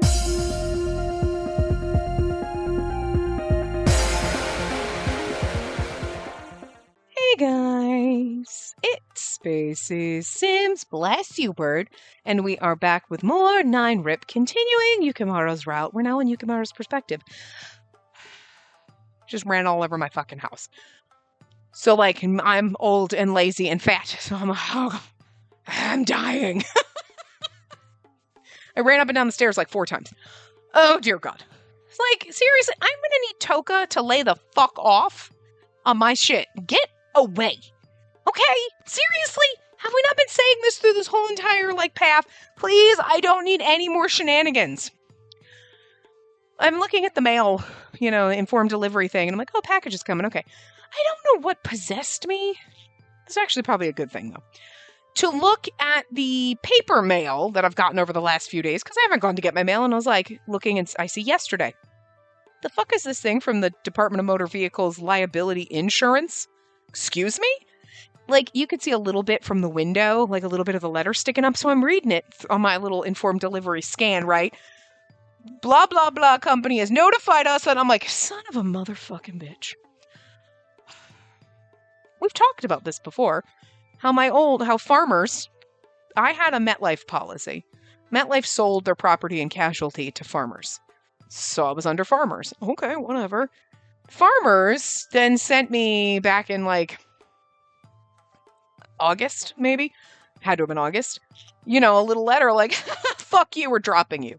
Hey guys, it's Species Sims, bless you bird, and we are back with more 9-Rip, continuing Yukimaru's route. We're now in Yukimaru's perspective. Just ran all over my fucking house. So like, I'm old and lazy and fat, so I'm dying. I ran up and down the stairs like 4 times. Oh dear God. It's like, seriously, I'm gonna need Toka to lay the fuck off on my shit. Get away. Okay? Seriously? Have we not been saying this through this whole entire, path? Please, I don't need any more shenanigans. I'm looking at the mail, informed delivery thing, and I'm like, oh, package is coming. Okay. I don't know what possessed me. It's actually probably a good thing, though. To look at the paper mail that I've gotten over the last few days, because I haven't gone to get my mail, and I was like, looking, and I see yesterday. The fuck is this thing from the Department of Motor Vehicles Liability Insurance? Excuse me? You could see a little bit from the window, a little bit of the letter sticking up, so I'm reading it on my little informed delivery scan, right? Blah, blah, blah company has notified us, and I'm like, son of a motherfucking bitch. We've talked about this before. How farmers, I had a MetLife policy. MetLife sold their property and casualty to farmers. So I was under farmers. Okay, whatever. Farmers then sent me back in August, maybe? Had to have been August. A little letter fuck you, we're dropping you.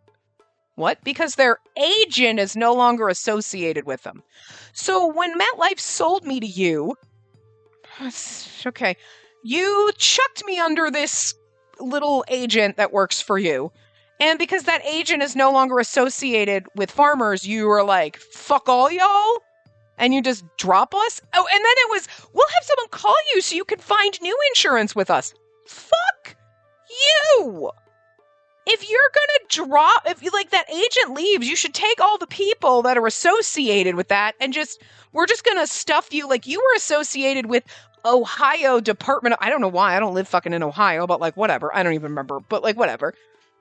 What? Because their agent is no longer associated with them. So when MetLife sold me to you, okay, you chucked me under this little agent that works for you. And because that agent is no longer associated with farmers, you were like, fuck all y'all? And you just drop us? Oh, and then it was, we'll have someone call you so you can find new insurance with us. Fuck you! If you're gonna if that agent leaves, you should take all the people that are associated with that and we're just gonna stuff you you were associated with Ohio Department of, I don't know why, I don't live fucking in Ohio, but whatever. I don't even remember, but whatever.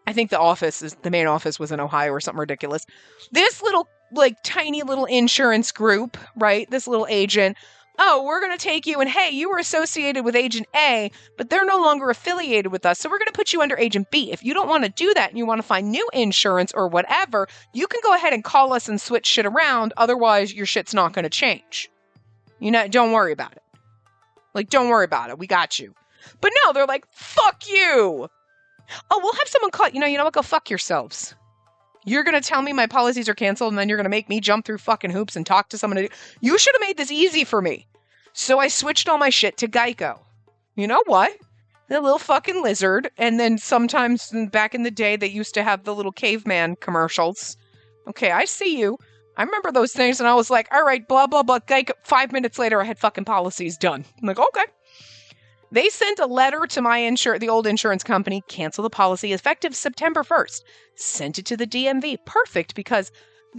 I think the main office was in Ohio or something ridiculous. This little, tiny little insurance group, right? This little agent. Oh, we're going to take you and hey, you were associated with Agent A, but they're no longer affiliated with us. So we're going to put you under Agent B. If you don't want to do that and you want to find new insurance or whatever, you can go ahead and call us and switch shit around. Otherwise, your shit's not going to change. Don't worry about it. Don't worry about it. We got you. But no, they're like, fuck you. Oh, we'll have someone call, you know what, go fuck yourselves. You're going to tell me my policies are canceled and then you're going to make me jump through fucking hoops and talk to someone. You should have made this easy for me. So I switched all my shit to Geico. You know what? The little fucking lizard. And then sometimes back in the day, they used to have the little caveman commercials. Okay, I see you. I remember those things and I was like, all right, blah, blah, blah, Geico. 5 minutes later, I had fucking policies done. I'm like, okay. They sent a letter to the old insurance company, cancel the policy effective September 1st. Sent it to the DMV. Perfect, because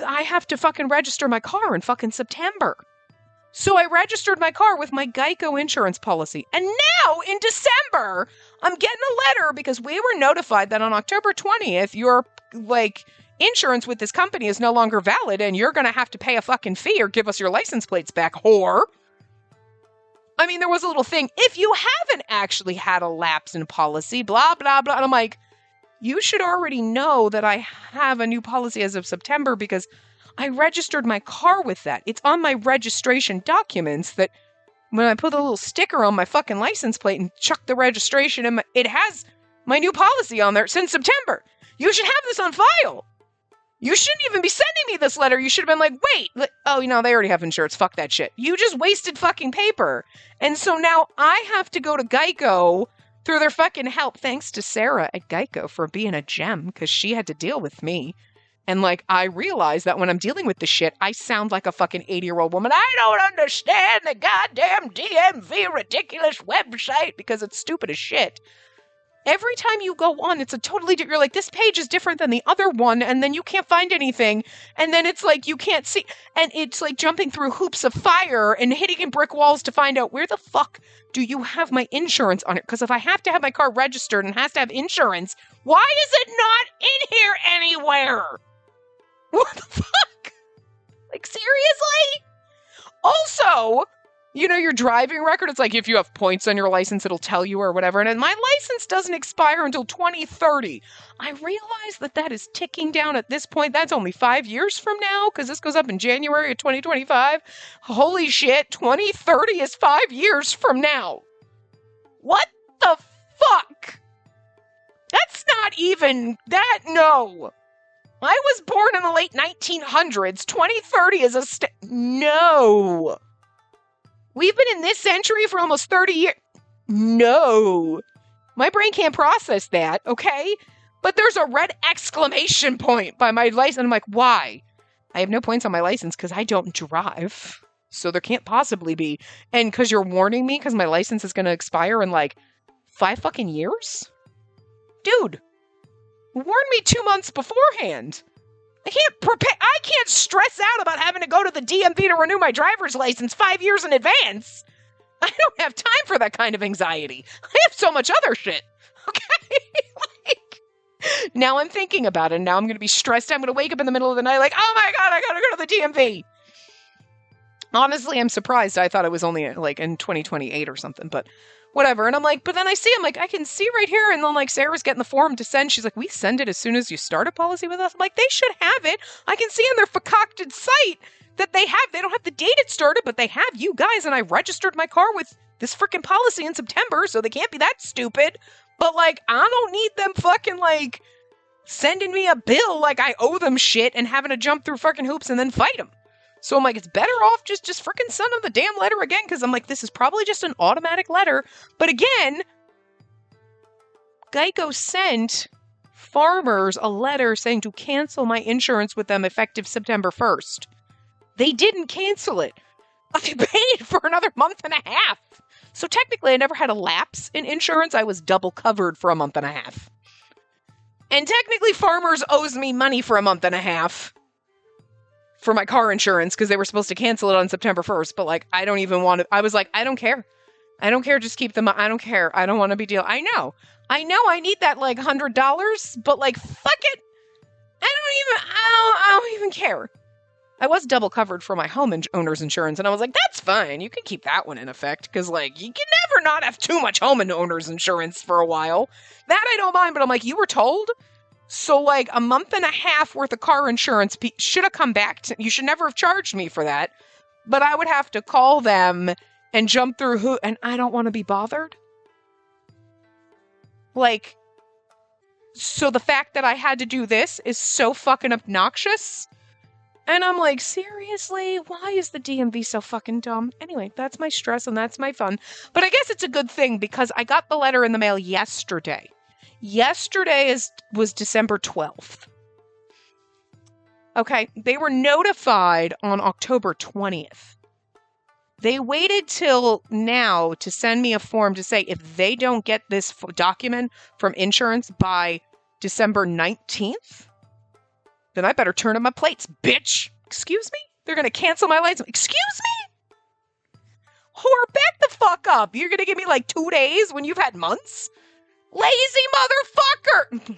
I have to fucking register my car in fucking September. So I registered my car with my Geico insurance policy. And now in December, I'm getting a letter because we were notified that on October 20th, your insurance with this company is no longer valid and you're going to have to pay a fucking fee or give us your license plates back, whore. I mean, there was a little thing, if you haven't actually had a lapse in policy, blah, blah, blah. And I'm like, you should already know that I have a new policy as of September because I registered my car with that. It's on my registration documents that when I put a little sticker on my fucking license plate and chuck the registration in, it has my new policy on there since September. You should have this on file. You shouldn't even be sending me this letter. You should have been like, wait, oh, they already have insurance. Fuck that shit. You just wasted fucking paper. And so now I have to go to Geico through their fucking help. Thanks to Sarah at Geico for being a gem because she had to deal with me. And I realized that when I'm dealing with this shit, I sound like a fucking 80-year-old woman. I don't understand the goddamn DMV ridiculous website because it's stupid as shit. Every time you go on, it's a totally different, you're like, this page is different than the other one, and then you can't find anything, and then it's like, you can't see, and it's like jumping through hoops of fire and hitting in brick walls to find out where the fuck do you have my insurance on it? Because if I have to have my car registered and has to have insurance, why is it not in here anywhere? What the fuck? Like, seriously? Also, you know, your driving record, it's like if you have points on your license, it'll tell you or whatever. And my license doesn't expire until 2030. I realize that that is ticking down at this point. That's only 5 years from now, because this goes up in January of 2025. Holy shit, 2030 is 5 years from now. What the fuck? That's not even that, no. I was born in the late 1900s. 2030 is a no. We've been in this century for almost 30 years. No. My brain can't process that, okay? But there's a red exclamation point by my license. I'm like, why? I have no points on my license because I don't drive. So there can't possibly be. And because you're warning me because my license is going to expire in like 5 fucking years? Dude, warn me 2 months beforehand. I can't stress out about having to go to the DMV to renew my driver's license 5 years in advance. I don't have time for that kind of anxiety. I have so much other shit. Okay? Like, now I'm thinking about it, and now I'm going to be stressed. I'm going to wake up in the middle of the night like, oh my God, I got to go to the DMV. Honestly, I'm surprised. I thought it was only like in 2028 or something, but whatever. And I'm like, but then I'm like, I can see right here. And then like Sarah's getting the form to send. She's like, we send it as soon as you start a policy with us. I'm like, they should have it. I can see on their concocted site that they don't have the date it started, but they have you guys. And I registered my car with this freaking policy in September. So they can't be that stupid. But like, I don't need them fucking like sending me a bill like I owe them shit and having to jump through fucking hoops and then fight them. So I'm like, it's better off just freaking send them the damn letter again, because I'm like, this is probably just an automatic letter. But again, Geico sent farmers a letter saying to cancel my insurance with them effective September 1st. They didn't cancel it. I paid for another month and a half. So technically, I never had a lapse in insurance. I was double covered for a month and a half. And technically, farmers owes me money for a month and a half for my car insurance, because they were supposed to cancel it on September 1st, but like, I don't even want to, I was like, I don't care. I don't care, just keep them, I don't care. I don't want to be I know I need that like $100, but like, fuck it. I don't even care. I was double covered for my owner's insurance, and I was like, that's fine. You can keep that one in effect, because like, you can never not have too much owner's insurance for a while. That I don't mind, but I'm like, you were told? So, like, a month and a half worth of car insurance should have come back. You should never have charged me for that. But I would have to call them and jump through and I don't want to be bothered. Like, so the fact that I had to do this is so fucking obnoxious. And I'm like, seriously? Why is the DMV so fucking dumb? Anyway, that's my stress and that's my fun. But I guess it's a good thing, because I got the letter in the mail yesterday. Yesterday was December 12th. Okay, they were notified on October 20th. They waited till now to send me a form to say if they don't get this document from insurance by December 19th, then I better turn in my plates, bitch. Excuse me? They're going to cancel my license. Excuse me? Whore, back the fuck up. You're going to give me like 2 days when you've had months? Lazy motherfucker!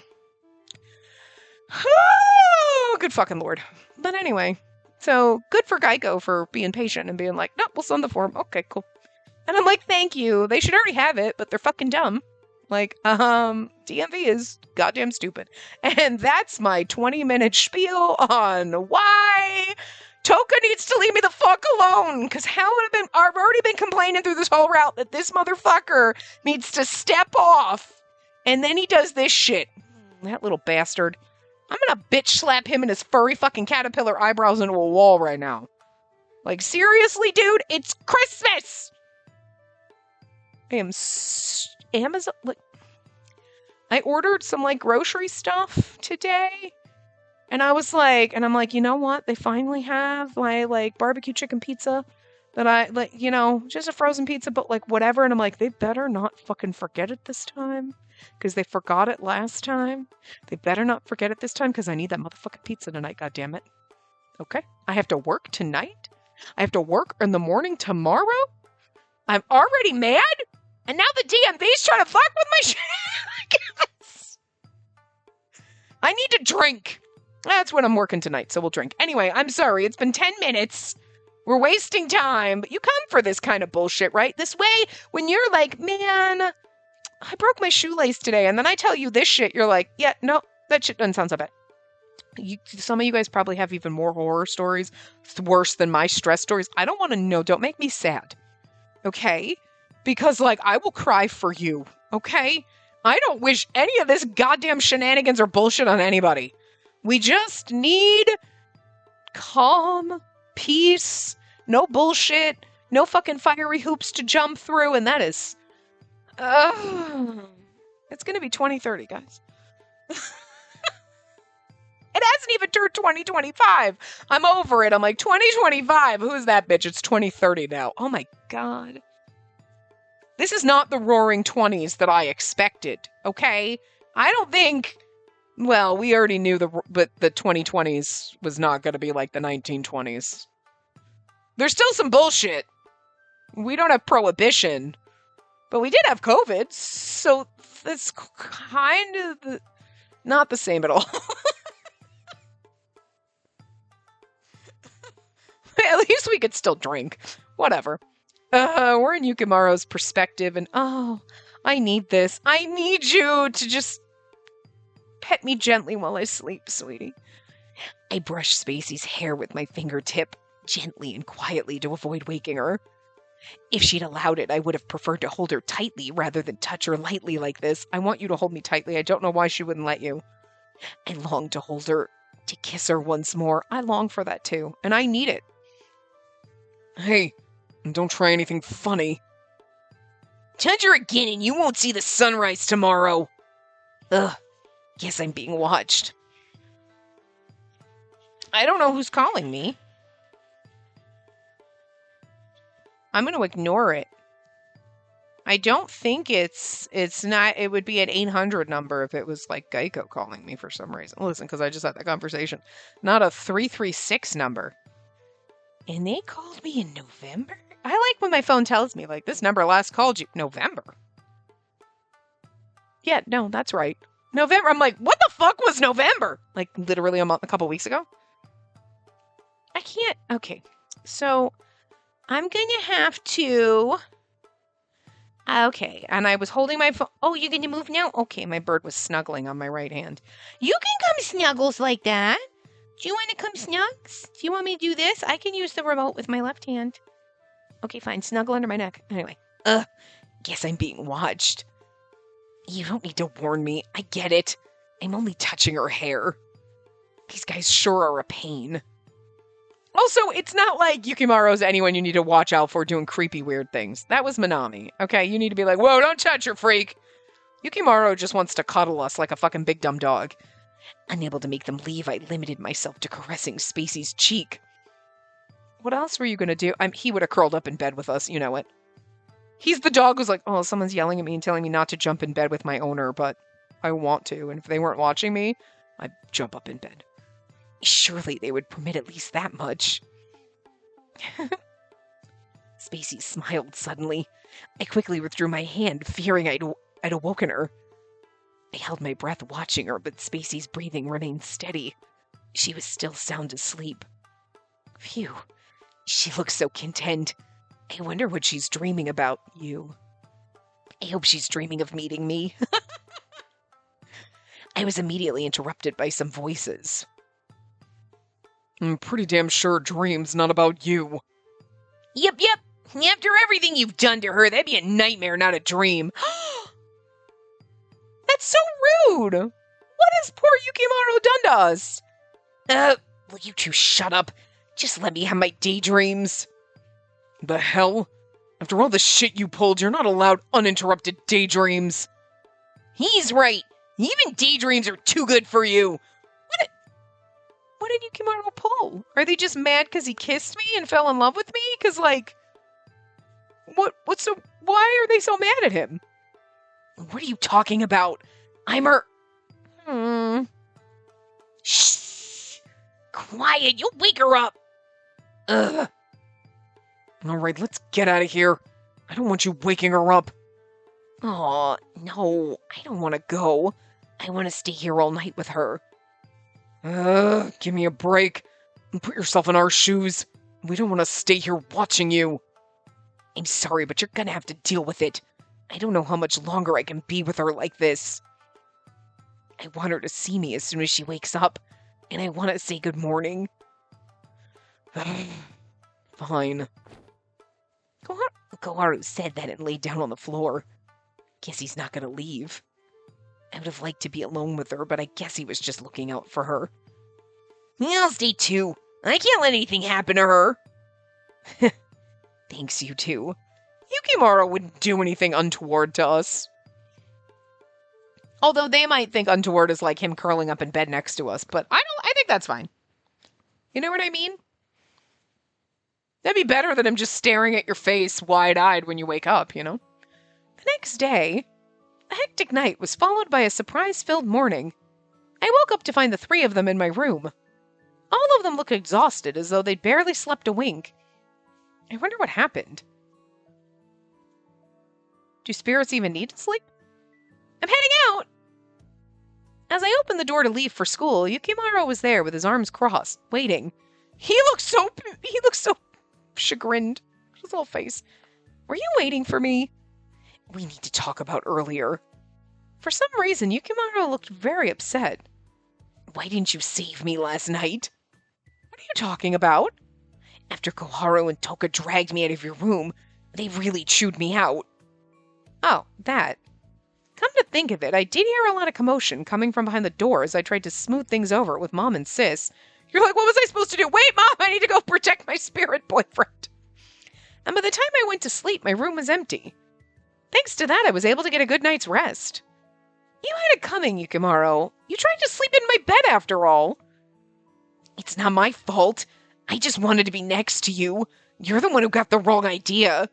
Oh, good fucking Lord. But anyway, so good for Geico for being patient and being like, no, we'll send the form. Okay, cool. And I'm like, thank you. They should already have it, but they're fucking dumb. Like, DMV is goddamn stupid. And that's my 20-minute spiel on why Toka needs to leave me the fuck alone. Because I've already been complaining through this whole route that this motherfucker needs to step off. And then he does this shit. That little bastard. I'm gonna bitch slap him and his furry fucking caterpillar eyebrows into a wall right now. Like, seriously, dude? It's Christmas! I am Amazon, like, I ordered some, like, grocery stuff today. And I'm like, you know what? They finally have my, like, barbecue chicken pizza that I, like, you know, just a frozen pizza, but, like, whatever. And I'm like, they better not fucking forget it this time. because they forgot it last time. They better not forget it this time because I need that motherfucking pizza tonight, goddammit. Okay? I have to work tonight? I have to work in the morning tomorrow? I'm already mad? And now the DMV's trying to fuck with my shit? I need to drink. That's when I'm working tonight, so we'll drink. Anyway, I'm sorry. It's been 10 minutes. We're wasting time. But you come for this kind of bullshit, right? This way, when you're like, man, I broke my shoelace today, and then I tell you this shit, you're like, yeah, no, that shit doesn't sound so bad. Some of you guys probably have even more horror stories. It's worse than my stress stories. I don't want to know. Don't make me sad. Okay? Because, like, I will cry for you. Okay? I don't wish any of this goddamn shenanigans or bullshit on anybody. We just need calm, peace, no bullshit, no fucking fiery hoops to jump through, and that is... it's gonna be 2030, guys. It hasn't even turned 2025. I'm over it. I'm like, 2025? Who's that bitch? It's 2030 now. Oh my god. This is not the roaring 20s that I expected, okay? I don't think... Well, we already knew the 2020s was not going to be like the 1920s. There's still some bullshit. We don't have prohibition, but we did have COVID, so that's kind of not the same at all. At least we could still drink. Whatever. We're in Yukimaro's perspective, and oh, I need this. I need you to just pet me gently while I sleep, sweetie. I brushed Spacey's hair with my fingertip, gently and quietly to avoid waking her. If she'd allowed it, I would have preferred to hold her tightly rather than touch her lightly like this. I want you to hold me tightly. I don't know why she wouldn't let you. I longed to hold her, to kiss her once more. I long for that too, and I need it. Hey, don't try anything funny. Touch her again and you won't see the sunrise tomorrow. Ugh. Guess I'm being watched. I don't know who's calling me. I'm going to ignore it. I don't think it's not, it would be an 800 number if it was like Geico calling me for some reason. Listen, because I just had that conversation. Not a 336 number. And they called me in November? I like when my phone tells me, like, this number last called you. November? Yeah, no, that's right. November. I'm like, what the fuck was November? Like, literally a couple weeks ago? I can't. Okay. So, I'm going to have to... Okay. And I was holding my phone. Oh, you're going to move now? Okay, my bird was snuggling on my right hand. You can come snuggles like that. Do you want to come snugs? Do you want me to do this? I can use the remote with my left hand. Okay, fine. Snuggle under my neck. Anyway. Guess I'm being watched. You don't need to warn me. I get it. I'm only touching her hair. These guys sure are a pain. Also, it's not like Yukimaro's anyone you need to watch out for doing creepy, weird things. That was Minami. Okay, you need to be like, whoa, don't touch her, freak. Yukimaro just wants to cuddle us like a fucking big dumb dog. Unable to make them leave, I limited myself to caressing Spacey's cheek. What else were you going to do? He would have curled up in bed with us, you know it. He's the dog who's like, oh, someone's yelling at me and telling me not to jump in bed with my owner, but I want to, and if they weren't watching me, I'd jump up in bed. Surely they would permit at least that much. Spacey smiled suddenly. I quickly withdrew my hand, fearing I'd awoken her. I held my breath watching her, but Spacey's breathing remained steady. She was still sound asleep. Phew. She looks so content. I wonder what she's dreaming about, you. I hope she's dreaming of meeting me. I was immediately interrupted by some voices. I'm pretty damn sure dream's not about you. Yep. After everything you've done to her, that'd be a nightmare, not a dream. That's so rude. What has poor Yukimaro done to us? Will you two shut up? Just let me have my daydreams. The hell? After all the shit you pulled, you're not allowed uninterrupted daydreams. He's right. Even daydreams are too good for you. What did Yukimaro pull? Are they just mad because he kissed me and fell in love with me? Because, like, why are they so mad at him? What are you talking about? I'm her... Shh! Quiet, you'll wake her up! Ugh. Alright, let's get out of here. I don't want you waking her up. Aw, no, I don't want to go. I want to stay here all night with her. Give me a break. Put yourself in our shoes. We don't want to stay here watching you. I'm sorry, but you're gonna have to deal with it. I don't know how much longer I can be with her like this. I want her to see me as soon as she wakes up, and I want to say good morning. Fine. Koharu said that and laid down on the floor. Guess he's not gonna leave. I would have liked to be alone with her, but I guess he was just looking out for her. I'll stay too. I can't let anything happen to her. Thanks, you two. Yukimaro wouldn't do anything untoward to us. Although they might think untoward is like him curling up in bed next to us, but I think that's fine. You know what I mean? That'd be better than him just staring at your face wide-eyed when you wake up, you know? The next day, a hectic night was followed by a surprise-filled morning. I woke up to find the three of them in my room. All of them looked exhausted, as though they'd barely slept a wink. I wonder what happened. Do spirits even need to sleep? I'm heading out! As I opened the door to leave for school, Yukimaro was there with his arms crossed, waiting. He looked so chagrined. His whole face. Were you waiting for me? We need to talk about earlier. For some reason, Yukimaro looked very upset. Why didn't you save me last night? What are you talking about? After Koharu and Toka dragged me out of your room, they really chewed me out. Oh, that. Come to think of it, I did hear a lot of commotion coming from behind the door as I tried to smooth things over with Mom and Sis. You're like, what was I supposed to do? Wait, Mom, I need to go protect my spirit boyfriend. And by the time I went to sleep, my room was empty. Thanks to that, I was able to get a good night's rest. You had it coming, Yukimaro. You tried to sleep in my bed after all. It's not my fault. I just wanted to be next to you. You're the one who got the wrong idea. What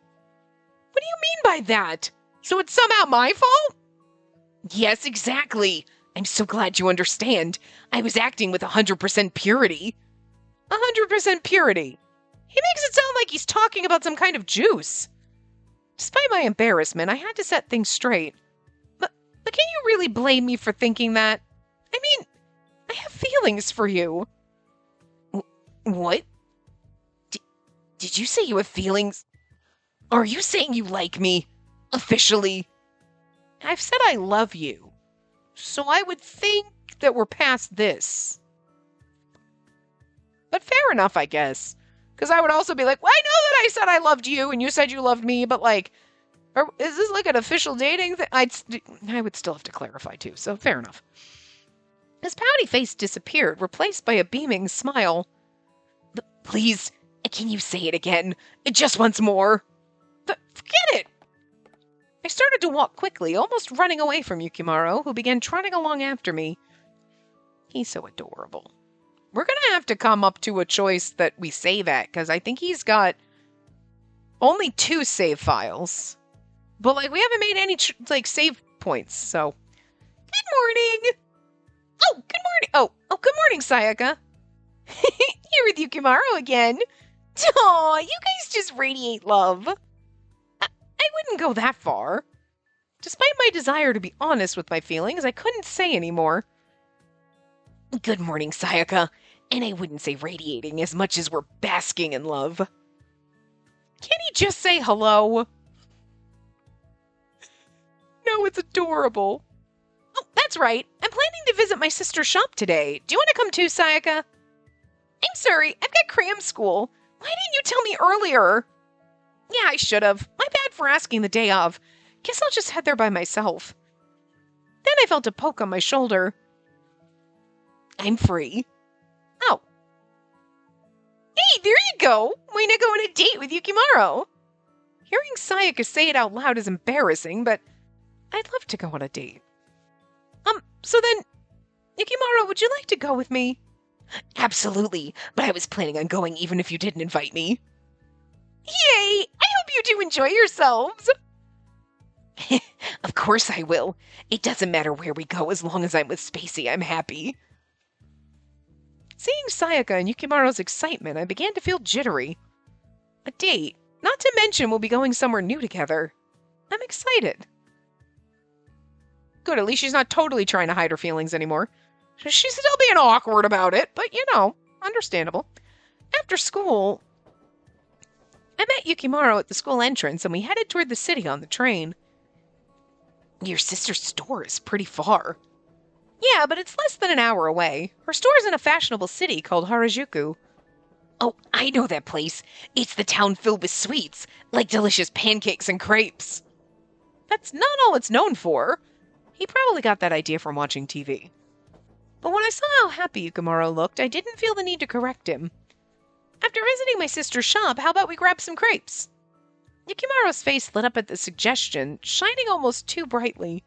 do you mean by that? So it's somehow my fault? Yes, exactly. I'm so glad you understand. I was acting with 100% purity. 100% purity? He makes it sound like he's talking about some kind of juice. Despite my embarrassment, I had to set things straight. But can you really blame me for thinking that? I mean, I have feelings for you. What? Did you say you have feelings? Are you saying you like me? Officially? I've said I love you. So I would think that we're past this. But fair enough, I guess. Because I would also be like, well, I know that I said I loved you and you said you loved me, but like, is this like an official dating thing? I would still have to clarify too, so fair enough. His pouty face disappeared, replaced by a beaming smile. Please, can you say it again? Just once more. Forget it! I started to walk quickly, almost running away from Yukimaro, who began trotting along after me. He's so adorable. We're going to have to come up to a choice that we save at, because I think he's got only 2 save files. But, like, we haven't made any, save points, so. Good morning! Oh, good morning! Oh, good morning, Sayaka. Here with Yukimaro again. Aw, you guys just radiate love. I wouldn't go that far. Despite my desire to be honest with my feelings, I couldn't say anymore. Good morning, Sayaka. And I wouldn't say radiating as much as we're basking in love. Can't he just say hello? No, it's adorable. Oh, that's right. I'm planning to visit my sister's shop today. Do you want to come too, Sayaka? I'm sorry, I've got cram school. Why didn't you tell me earlier? Yeah, I should have. My bad for asking the day of. Guess I'll just head there by myself. Then I felt a poke on my shoulder. I'm free. Oh. Hey, there you go. Why not go on a date with Yukimaro? Hearing Sayaka say it out loud is embarrassing, but I'd love to go on a date. So then, Yukimaro, would you like to go with me? Absolutely, but I was planning on going even if you didn't invite me. Yay! I hope you do enjoy yourselves! Of course I will. It doesn't matter where we go as long as I'm with Spacey. I'm happy. Seeing Sayaka and Yukimaro's excitement, I began to feel jittery. A date. Not to mention we'll be going somewhere new together. I'm excited. Good, at least she's not totally trying to hide her feelings anymore. She's still being awkward about it, but understandable. After school, I met Yukimaro at the school entrance and we headed toward the city on the train. Your sister's store is pretty far. Yeah, but it's less than an hour away. Her store's in a fashionable city called Harajuku. Oh, I know that place. It's the town filled with sweets, like delicious pancakes and crepes. That's not all it's known for. He probably got that idea from watching TV. But when I saw how happy Yukimaro looked, I didn't feel the need to correct him. After visiting my sister's shop, how about we grab some crepes? Yukimaro's face lit up at the suggestion, shining almost too brightly.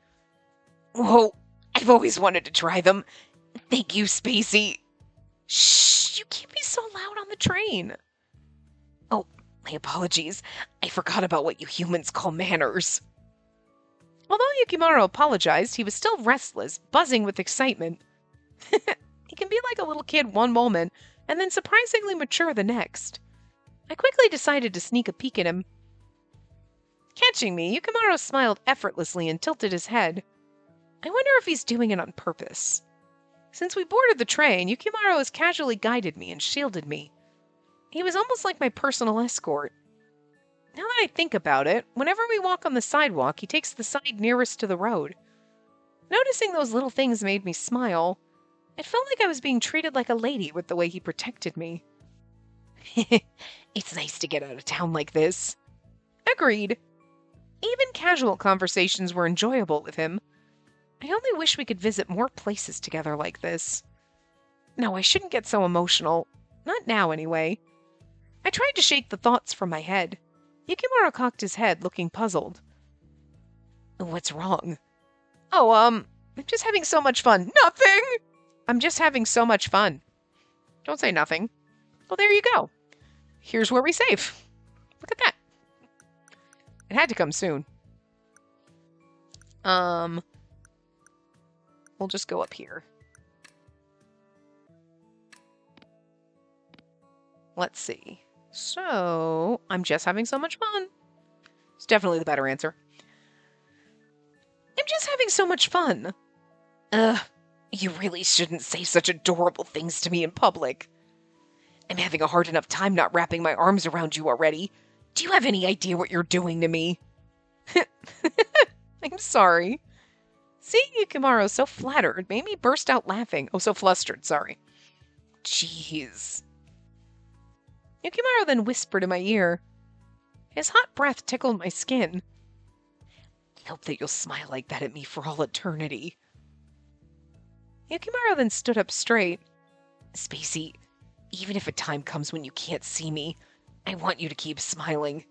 Whoa, I've always wanted to try them. Thank you, Spacey. Shh, you can't be so loud on the train. Oh, my apologies. I forgot about what you humans call manners. Although Yukimaro apologized, he was still restless, buzzing with excitement. He can be like a little kid one moment, and then surprisingly mature the next. I quickly decided to sneak a peek at him. Catching me, Yukimaro smiled effortlessly and tilted his head. I wonder if he's doing it on purpose. Since we boarded the train, Yukimaro has casually guided me and shielded me. He was almost like my personal escort. Now that I think about it, whenever we walk on the sidewalk, he takes the side nearest to the road. Noticing those little things made me smile. It felt like I was being treated like a lady with the way he protected me. It's nice to get out of town like this. Agreed. Even casual conversations were enjoyable with him. I only wish we could visit more places together like this. No, I shouldn't get so emotional. Not now, anyway. I tried to shake the thoughts from my head. Yukimaro cocked his head, looking puzzled. What's wrong? Oh, I'm just having so much fun. Nothing! I'm just having so much fun. Don't say nothing. Well, there you go. Here's where we save. Look at that. It had to come soon. We'll just go up here. Let's see. So, I'm just having so much fun. It's definitely the better answer. I'm just having so much fun. You really shouldn't say such adorable things to me in public. I'm having a hard enough time not wrapping my arms around you already. Do you have any idea what you're doing to me? I'm sorry. Seeing Yukimaro so flattered made me burst out laughing. Oh, so flustered, sorry. Jeez. Yukimaro then whispered in my ear. His hot breath tickled my skin. I hope that you'll smile like that at me for all eternity. Yukimaro then stood up straight. Spacey, even if a time comes when you can't see me, I want you to keep smiling.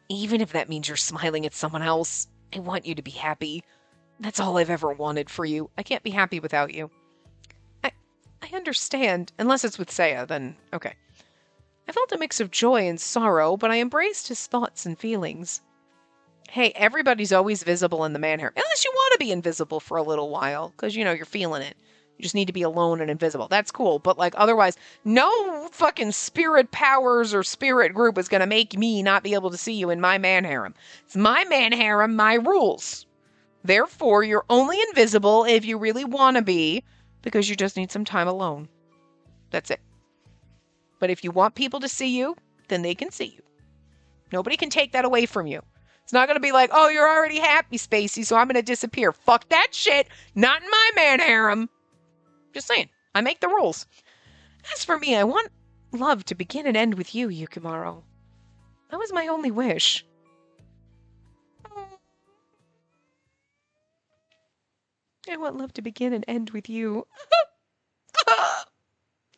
Even if that means you're smiling at someone else, I want you to be happy. That's all I've ever wanted for you. I can't be happy without you. I understand. Unless it's with Saya, then okay. I felt a mix of joy and sorrow, but I embraced his thoughts and feelings. Hey, everybody's always visible in the manhare. Unless you want to be invisible for a little while, because, you're feeling it. You just need to be alone and invisible. That's cool, but, otherwise, no fucking spirit powers or spirit group is going to make me not be able to see you in my manharem. It's my manharem, my rules. Therefore, you're only invisible if you really want to be, because you just need some time alone. That's it. But if you want people to see you, then they can see you. Nobody can take that away from you. It's not going to be like, oh, you're already happy, Spacey, so I'm going to disappear. Fuck that shit. Not in my manharem. Just saying. I make the rules. As for me, I want love to begin and end with you, Yukimaro. That was my only wish. I want love to begin and end with you.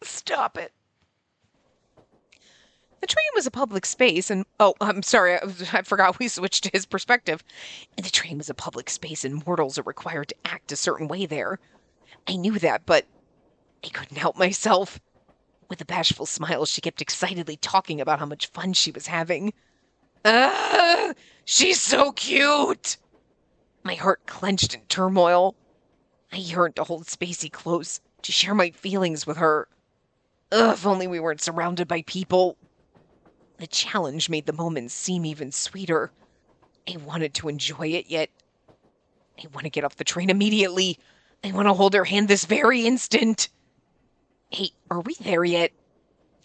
Stop it. The train was a public space and... Oh, I'm sorry, I forgot we switched to his perspective. The train was a public space and mortals are required to act a certain way there. I knew that, but I couldn't help myself. With a bashful smile, she kept excitedly talking about how much fun she was having. She's so cute! My heart clenched in turmoil. I yearned to hold Spacey close, to share my feelings with her. Ugh, if only we weren't surrounded by people. The challenge made the moment seem even sweeter. I wanted to enjoy it, yet I want to get off the train immediately. I want to hold her hand this very instant. Hey, are we there yet?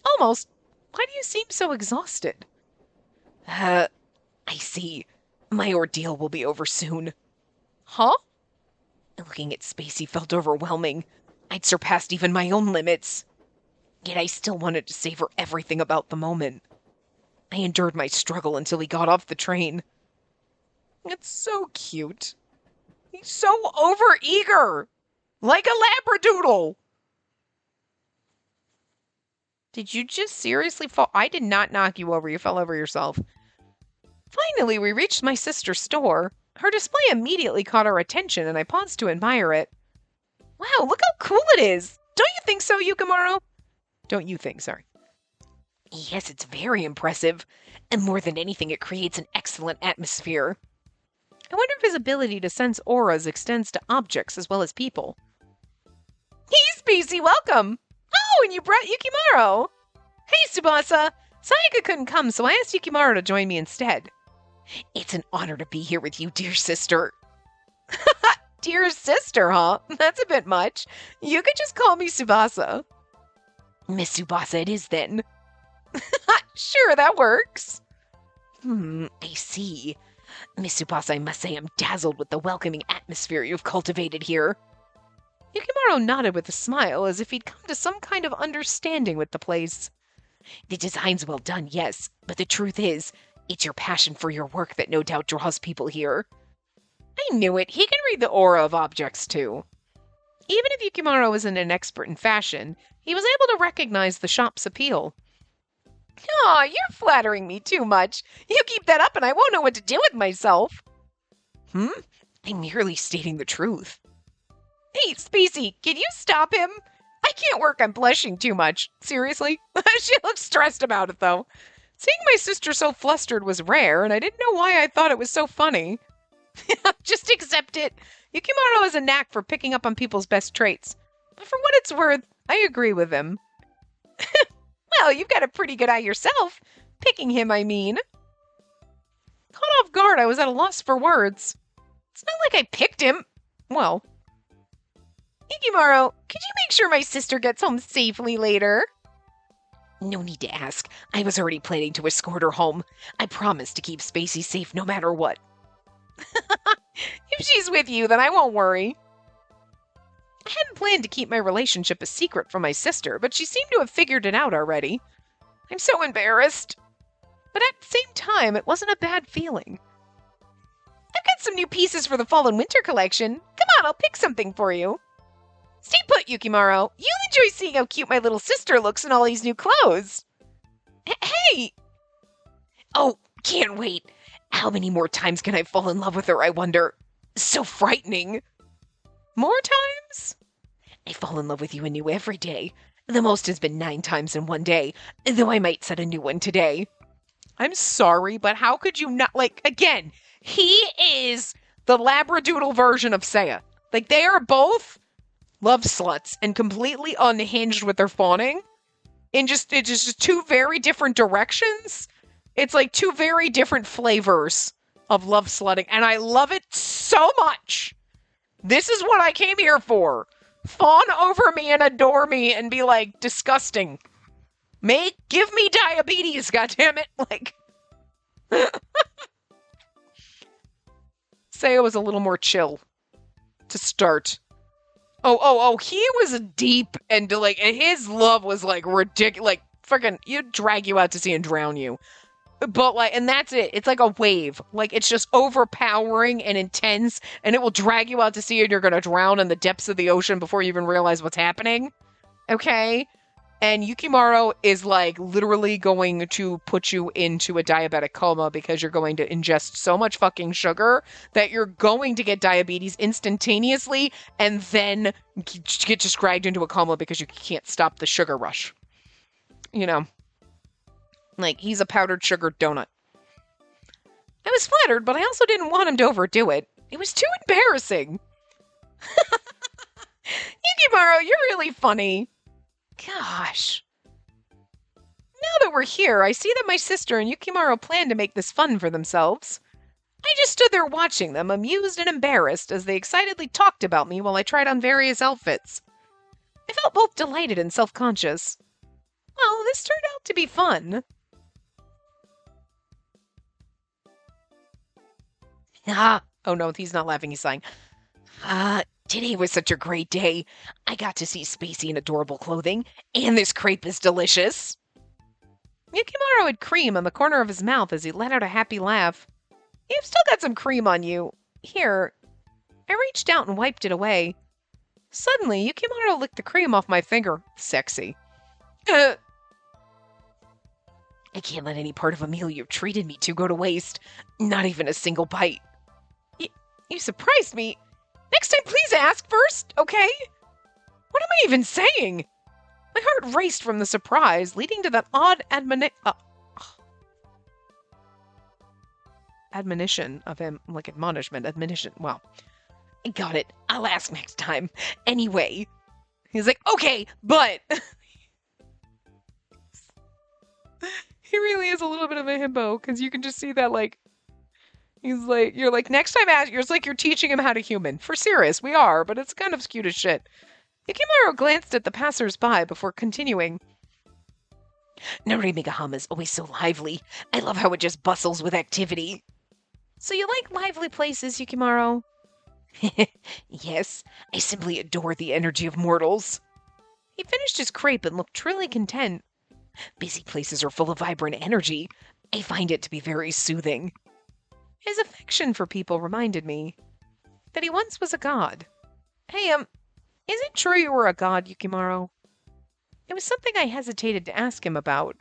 Almost. Why do you seem so exhausted? I see. My ordeal will be over soon. Huh? Looking at Spacey felt overwhelming. I'd surpassed even my own limits. Yet I still wanted to savor everything about the moment. I endured my struggle until he got off the train. It's so cute. He's so overeager. Like a labradoodle. Did you just seriously fall? I did not knock you over. You fell over yourself. Finally, we reached my sister's store. Her display immediately caught our attention, and I paused to admire it. Wow, look how cool it is. Don't you think so, Yukimaro? Don't you think, sorry. Yes, it's very impressive. And more than anything, it creates an excellent atmosphere. I wonder if his ability to sense auras extends to objects as well as people. Hey, Spacey, welcome! Oh, and you brought Yukimaro! Hey, Tsubasa! Sayaka couldn't come, so I asked Yukimaro to join me instead. It's an honor to be here with you, dear sister. Dear sister, huh? That's a bit much. You could just call me Tsubasa. Miss Tsubasa it is, then. Sure, that works. I see. Miss Tsubasa, I must say I'm dazzled with the welcoming atmosphere you've cultivated here. Yukimaro nodded with a smile, as if he'd come to some kind of understanding with the place. The design's well done, yes, but the truth is, it's your passion for your work that no doubt draws people here. I knew it. He can read the aura of objects, too. Even if Yukimaro isn't an expert in fashion, he was able to recognize the shop's appeal. Aw, you're flattering me too much. You keep that up and I won't know what to do with myself. I'm merely stating the truth. Hey, Spacey, can you stop him? I can't work on blushing too much. Seriously? She looks stressed about it, though. Seeing my sister so flustered was rare, and I didn't know why I thought it was so funny. Just accept it. Yukimaro has a knack for picking up on people's best traits. But for what it's worth, I agree with him. Well, you've got a pretty good eye yourself. Picking him, I mean. Caught off guard, I was at a loss for words. It's not like I picked him. Well. Yukimaro, could you make sure my sister gets home safely later? No need to ask. I was already planning to escort her home. I promised to keep Spacey safe no matter what. If she's with you, then I won't worry. I hadn't planned to keep my relationship a secret from my sister, but she seemed to have figured it out already. I'm so embarrassed. But at the same time, it wasn't a bad feeling. I've got some new pieces for the fall and winter collection. Come on, I'll pick something for you. Stay put, Yukimaro. You'll enjoy seeing how cute my little sister looks in all these new clothes. Hey! Oh, can't wait. How many more times can I fall in love with her, I wonder? So frightening. More times? I fall in love with you anew every day. The most has been 9 times in one day, though I might set a new one today. I'm sorry, but how could you not, again, he is the labradoodle version of Saya. They are both love sluts and completely unhinged with their fawning. It's just two very different directions. It's like two very different flavors of love slutting, and I love it so much. This is what I came here for. Fawn over me and adore me and be like, disgusting. Give me diabetes, goddammit. Saya was a little more chill to start. Oh, he was deep and his love was ridiculous. Freaking, you'd drag you out to sea and drown you. But and that's it. It's like a wave. It's just overpowering and intense, and it will drag you out to sea and you're gonna drown in the depths of the ocean before you even realize what's happening. Okay? And Yukimaro is literally going to put you into a diabetic coma because you're going to ingest so much fucking sugar that you're going to get diabetes instantaneously and then get just dragged into a coma because you can't stop the sugar rush. You know. He's a powdered sugar donut. I was flattered, but I also didn't want him to overdo it. It was too embarrassing. Yukimaru, you're really funny. Gosh. Now that we're here, I see that my sister and Yukimaru plan to make this fun for themselves. I just stood there watching them, amused and embarrassed, as they excitedly talked about me while I tried on various outfits. I felt both delighted and self-conscious. Well, this turned out to be fun. Oh no, he's not laughing, he's sighing. Today was such a great day. I got to see spacey and adorable clothing, and this crepe is delicious. Yukimaru had cream on the corner of his mouth as he let out a happy laugh. You've still got some cream on you. Here. I reached out and wiped it away. Suddenly, Yukimaru licked the cream off my finger. Sexy. I can't let any part of a meal you've treated me to go to waste. Not even a single bite. You surprised me. Next time, please ask first, okay? What am I even saying? My heart raced from the surprise, leading to that odd admonition of him, like admonishment, admonition. Well, I got it. I'll ask next time. Anyway, he's like, okay, but... He really is a little bit of a himbo, because you can just see that, like, he's like, you're like, next time ask, it's like you're teaching him how to human. For serious, we are, but it's kind of cute as shit. Yukimaru glanced at the passers-by before continuing. Narimigahama is always so lively. I love how it just bustles with activity. So you like lively places, Yukimaru? Yes, I simply adore the energy of mortals. He finished his crepe and looked truly content. Busy places are full of vibrant energy. I find it to be very soothing. His affection for people reminded me that he once was a god. Hey, is it true you were a god, Yukimaru? It was something I hesitated to ask him about,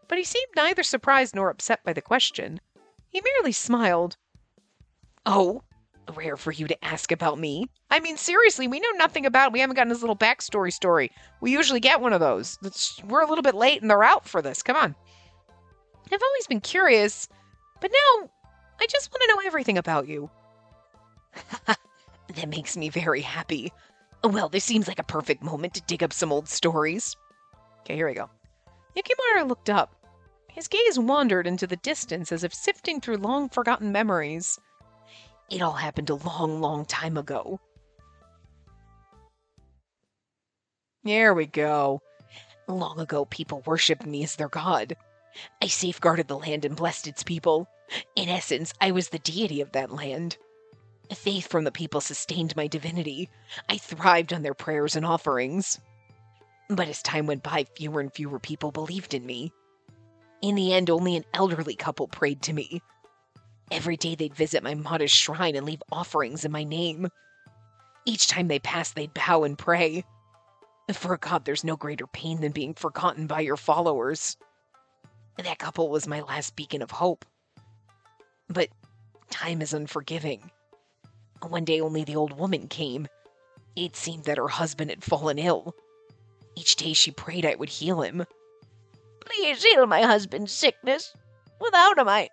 but he seemed neither surprised nor upset by the question. He merely smiled. Oh, rare for you to ask about me. I mean, seriously, we know nothing about it. We haven't gotten his little backstory story. We usually get one of those. We're a little bit late and they're out for this. Come on. I've always been curious, but now I just want to know everything about you. That makes me very happy. Well, this seems like a perfect moment to dig up some old stories. Okay, here we go. Yukimaru looked up. His gaze wandered into the distance as if sifting through long-forgotten memories. It all happened a long, long time ago. There we go. Long ago, people worshipped me as their god. I safeguarded the land and blessed its people. In essence, I was the deity of that land. Faith from the people sustained my divinity. I thrived on their prayers and offerings. But as time went by, fewer and fewer people believed in me. In the end, only an elderly couple prayed to me. Every day they'd visit my modest shrine and leave offerings in my name. Each time they passed, they'd bow and pray. For a god, there's no greater pain than being forgotten by your followers. That couple was my last beacon of hope. But time is unforgiving. One day only the old woman came. It seemed that her husband had fallen ill. Each day she prayed I would heal him. Please heal my husband's sickness. Without him, I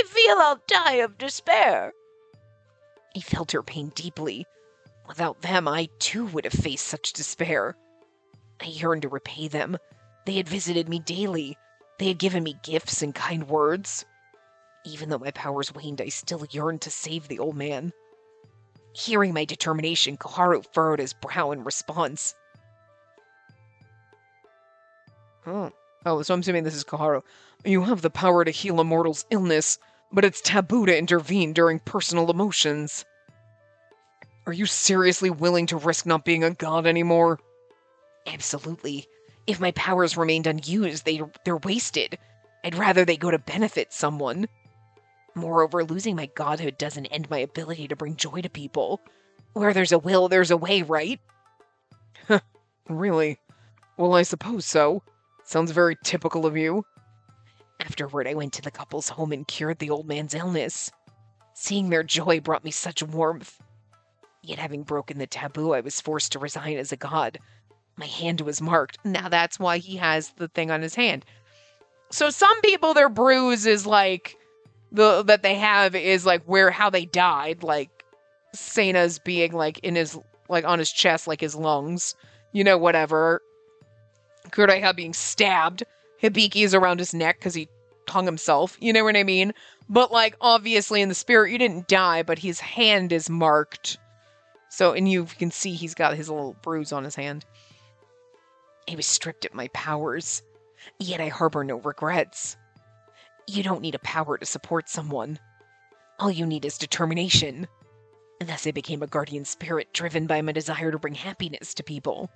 feel I'll die of despair. I felt her pain deeply. Without them, I too would have faced such despair. I yearned to repay them. They had visited me daily. They had given me gifts and kind words. Even though my powers waned, I still yearned to save the old man. Hearing my determination, Koharu furrowed his brow in response. Oh, so I'm assuming this is Koharu. You have the power to heal a mortal's illness, but it's taboo to intervene during personal emotions. Are you seriously willing to risk not being a god anymore? Absolutely. If my powers remained unused, they're wasted. I'd rather they go to benefit someone. Moreover, losing my godhood doesn't end my ability to bring joy to people. Where there's a will, there's a way, right? Really? Well, I suppose so. Sounds very typical of you. Afterward, I went to the couple's home and cured the old man's illness. Seeing their joy brought me such warmth. Yet having broken the taboo, I was forced to resign as a god. My hand was marked. Now that's why he has the thing on his hand. So some people, their bruise is like... that they have is like how they died, like Seina's being like in his, like on his chest, like his lungs, whatever. Kureha being stabbed. Hibiki is around his neck because he hung himself. You know what I mean? But like obviously in the spirit, you didn't die, but his hand is marked. So, and you can see he's got his little bruise on his hand. I was stripped of my powers, yet I harbor no regrets. You don't need a power to support someone. All you need is determination. Thus I became a guardian spirit driven by my desire to bring happiness to people.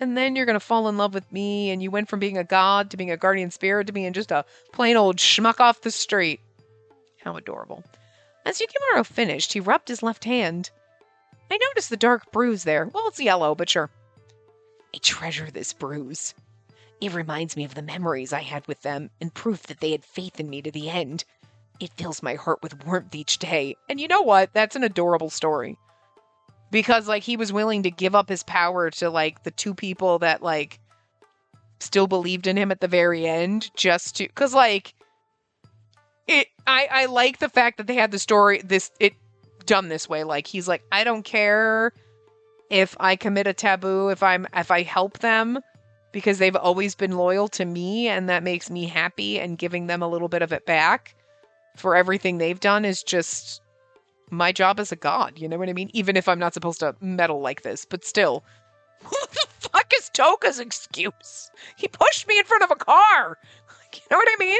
And then you're going to fall in love with me, and you went from being a god to being a guardian spirit to being just a plain old schmuck off the street. How adorable. As Yukimaro finished, he rubbed his left hand. I noticed the dark bruise there. Well, it's yellow, but sure. I treasure this bruise. It reminds me of the memories I had with them and proof that they had faith in me to the end. It fills my heart with warmth each day. And you know what? That's an adorable story. Because, like, he was willing to give up his power to, like, the two people that, like, still believed in him at the very end just to... Because, like, I like the fact that they had the story, done this way. Like, he's like, I don't care if I commit a taboo, if I help them, because they've always been loyal to me, and that makes me happy, and giving them a little bit of it back for everything they've done is just my job as a god, you know what I mean? Even if I'm not supposed to meddle like this, but still. What the fuck is Toka's excuse? He pushed me in front of a car! You know what I mean?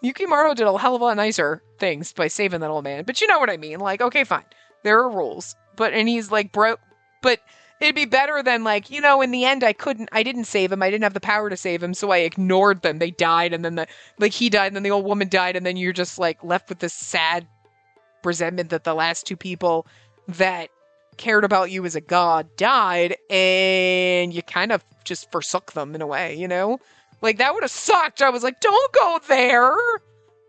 Yukimaro did a hell of a lot nicer things by saving that old man, but you know what I mean? Like, okay, fine. There are rules. And he's like, bro, but it'd be better than like, in the end I didn't save him. I didn't have the power to save him, so I ignored them. They died, and then he died, and then the old woman died, and then you're just like left with this sad resentment that the last two people that cared about you as a god died, and you kind of just forsook them in a way, Like, that would have sucked. I was like, don't go there.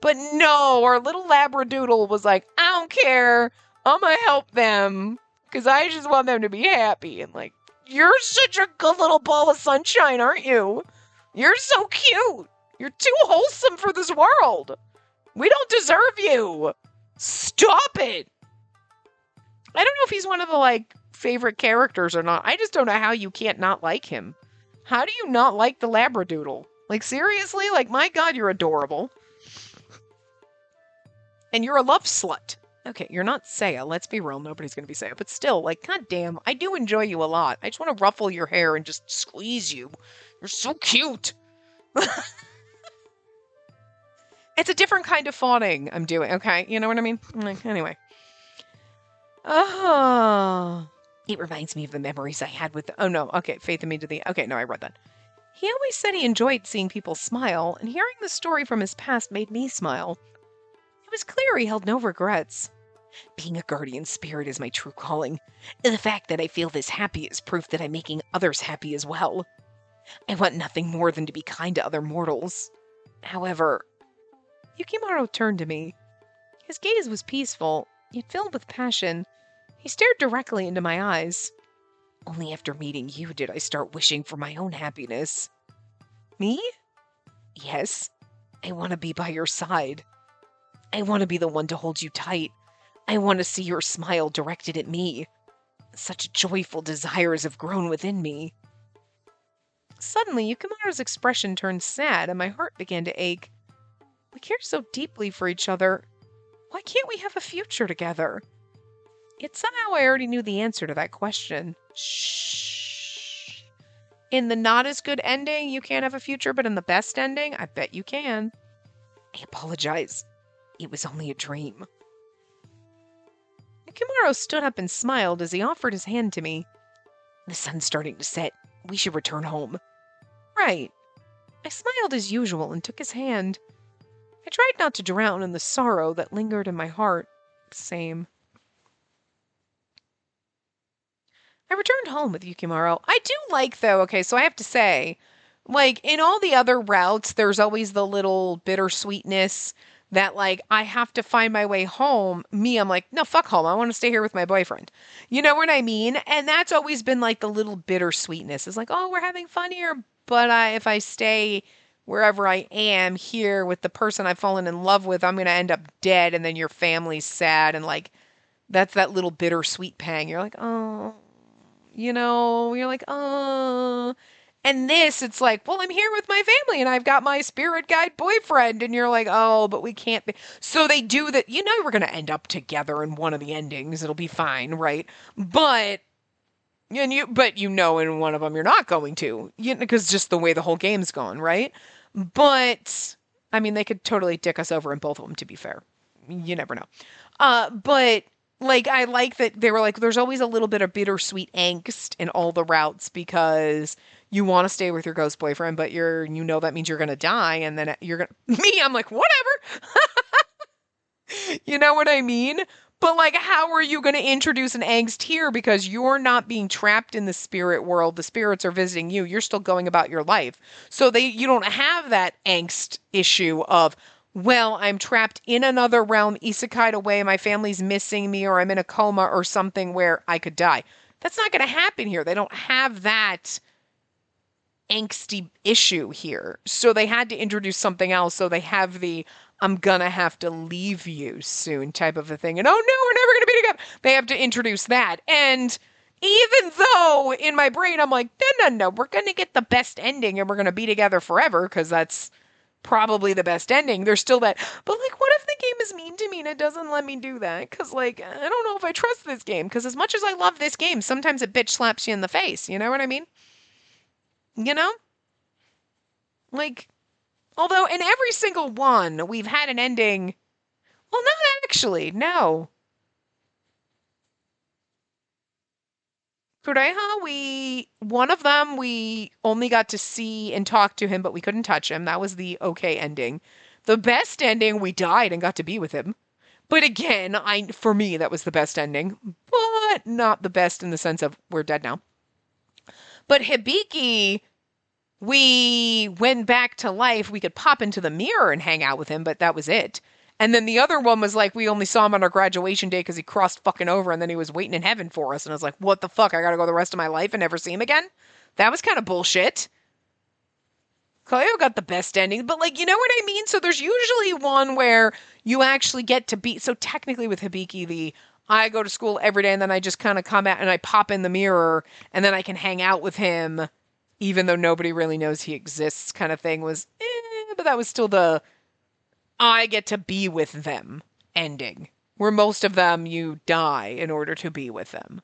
But no, our little labradoodle was like, I don't care. I'm gonna help them. Because I just want them to be happy. And like, you're such a good little ball of sunshine, aren't you? You're so cute. You're too wholesome for this world. We don't deserve you. Stop it. I don't know if he's one of the, like, favorite characters or not. I just don't know how you can't not like him. How do you not like the labradoodle? Like, seriously? Like, my god, you're adorable. And you're a love slut. Okay, you're not Seiya. Let's be real. Nobody's going to be Seiya. But still, like, goddamn, I do enjoy you a lot. I just want to ruffle your hair and just squeeze you. You're so cute. It's a different kind of fawning I'm doing, okay? You know what I mean? Like, anyway. Oh. It reminds me of the memories I had with... Oh, no. Okay, faith in me to the... Okay, no, I read that. He always said he enjoyed seeing people smile, and hearing the story from his past made me smile. It was clear he held no regrets. Being a guardian spirit is my true calling. The fact that I feel this happy is proof that I'm making others happy as well. I want nothing more than to be kind to other mortals. However... Yukimaro turned to me. His gaze was peaceful, yet filled with passion. He stared directly into my eyes. Only after meeting you did I start wishing for my own happiness. Me? Yes. I want to be by your side. I want to be the one to hold you tight. I want to see your smile directed at me. Such joyful desires have grown within me. Suddenly, Yukimaro's expression turned sad, and my heart began to ache. We care so deeply for each other. Why can't we have a future together? Yet somehow I already knew the answer to that question. Shh. In the not as good ending, you can't have a future, but in the best ending, I bet you can. I apologize. It was only a dream. Yukimaro stood up and smiled as he offered his hand to me. The sun's starting to set. We should return home. Right. I smiled as usual and took his hand. I tried not to drown in the sorrow that lingered in my heart. Same. I returned home with Yukimaro. I do like, though, okay, so I have to say, like, in all the other routes, there's always the little bittersweetness that, like, I have to find my way home. Me, I'm like, no, fuck home. I want to stay here with my boyfriend. You know what I mean? And that's always been, like, the little bittersweetness. It's like, oh, we're having fun here, but if I stay wherever I am here with the person I've fallen in love with, I'm going to end up dead and then your family's sad and like that's that little bittersweet pang. You're like, "Oh, you're like, oh." And this, it's like, well, I'm here with my family and I've got my spirit guide boyfriend. And you're like, oh, but we can't be. So they do that. We're going to end up together in one of the endings. It'll be fine, right? But in one of them you're not going to, because just the way the whole game's gone, right? But I mean, they could totally dick us over in both of them, to be fair. You never know. But like I like that they were like, there's always a little bit of bittersweet angst in all the routes because you want to stay with your ghost boyfriend, but that means you're gonna die, and then you're gonna me. I'm like, whatever. You know what I mean? But like, how are you going to introduce an angst here? Because you're not being trapped in the spirit world. The spirits are visiting you. You're still going about your life. So you don't have that angst issue of, well, I'm trapped in another realm, isekai'd away, my family's missing me, or I'm in a coma or something where I could die. That's not going to happen here. They don't have that angsty issue here. So they had to introduce something else. So they have the I'm gonna have to leave you soon type of a thing. And oh no, we're never gonna be together. They have to introduce that. And even though in my brain I'm like, no, we're gonna get the best ending and we're gonna be together forever because that's probably the best ending. There's still that, but like, what if the game is mean to me and it doesn't let me do that? Because like, I don't know if I trust this game. Because as much as I love this game, sometimes a bitch slaps you in the face. You know what I mean? You know? Like, although in every single one, we've had an ending. Well, not actually, no. Kureha, one of them, we only got to see and talk to him, but we couldn't touch him. That was the okay ending. The best ending, we died and got to be with him. But again, for me, that was the best ending, but not the best in the sense of we're dead now. But Hibiki, we went back to life. We could pop into the mirror and hang out with him, but that was it. And then the other one was like, we only saw him on our graduation day because he crossed fucking over and then he was waiting in heaven for us. And I was like, what the fuck? I gotta go the rest of my life and never see him again? That was kind of bullshit. Koyo got the best ending, but like, you know what I mean? So there's usually one where you actually get to be, so technically with Hibiki, I go to school every day and then I just kind of come out and I pop in the mirror and then I can hang out with him even though nobody really knows he exists kind of thing was, but that was still the I get to be with them ending. Where most of them you die in order to be with them.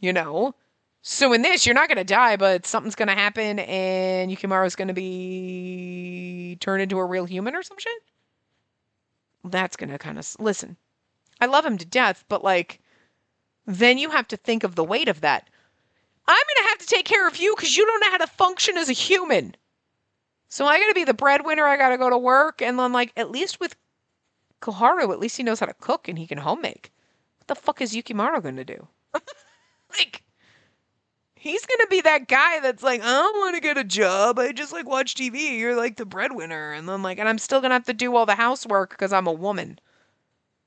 You know? So in this, you're not going to die, but something's going to happen and Yukimaru's going to be turned into a real human or some shit? That's going to kind of... Listen, I love him to death, but like, then you have to think of the weight of that. I'm going to have to take care of you because you don't know how to function as a human. So I got to be the breadwinner. I got to go to work. And then, like, at least with Koharu, at least he knows how to cook and he can homemake. What the fuck is Yukimaru going to do? Like, he's going to be that guy that's like, I don't want to get a job. I just, like, watch TV. You're, like, the breadwinner. And then, like, and I'm still going to have to do all the housework because I'm a woman.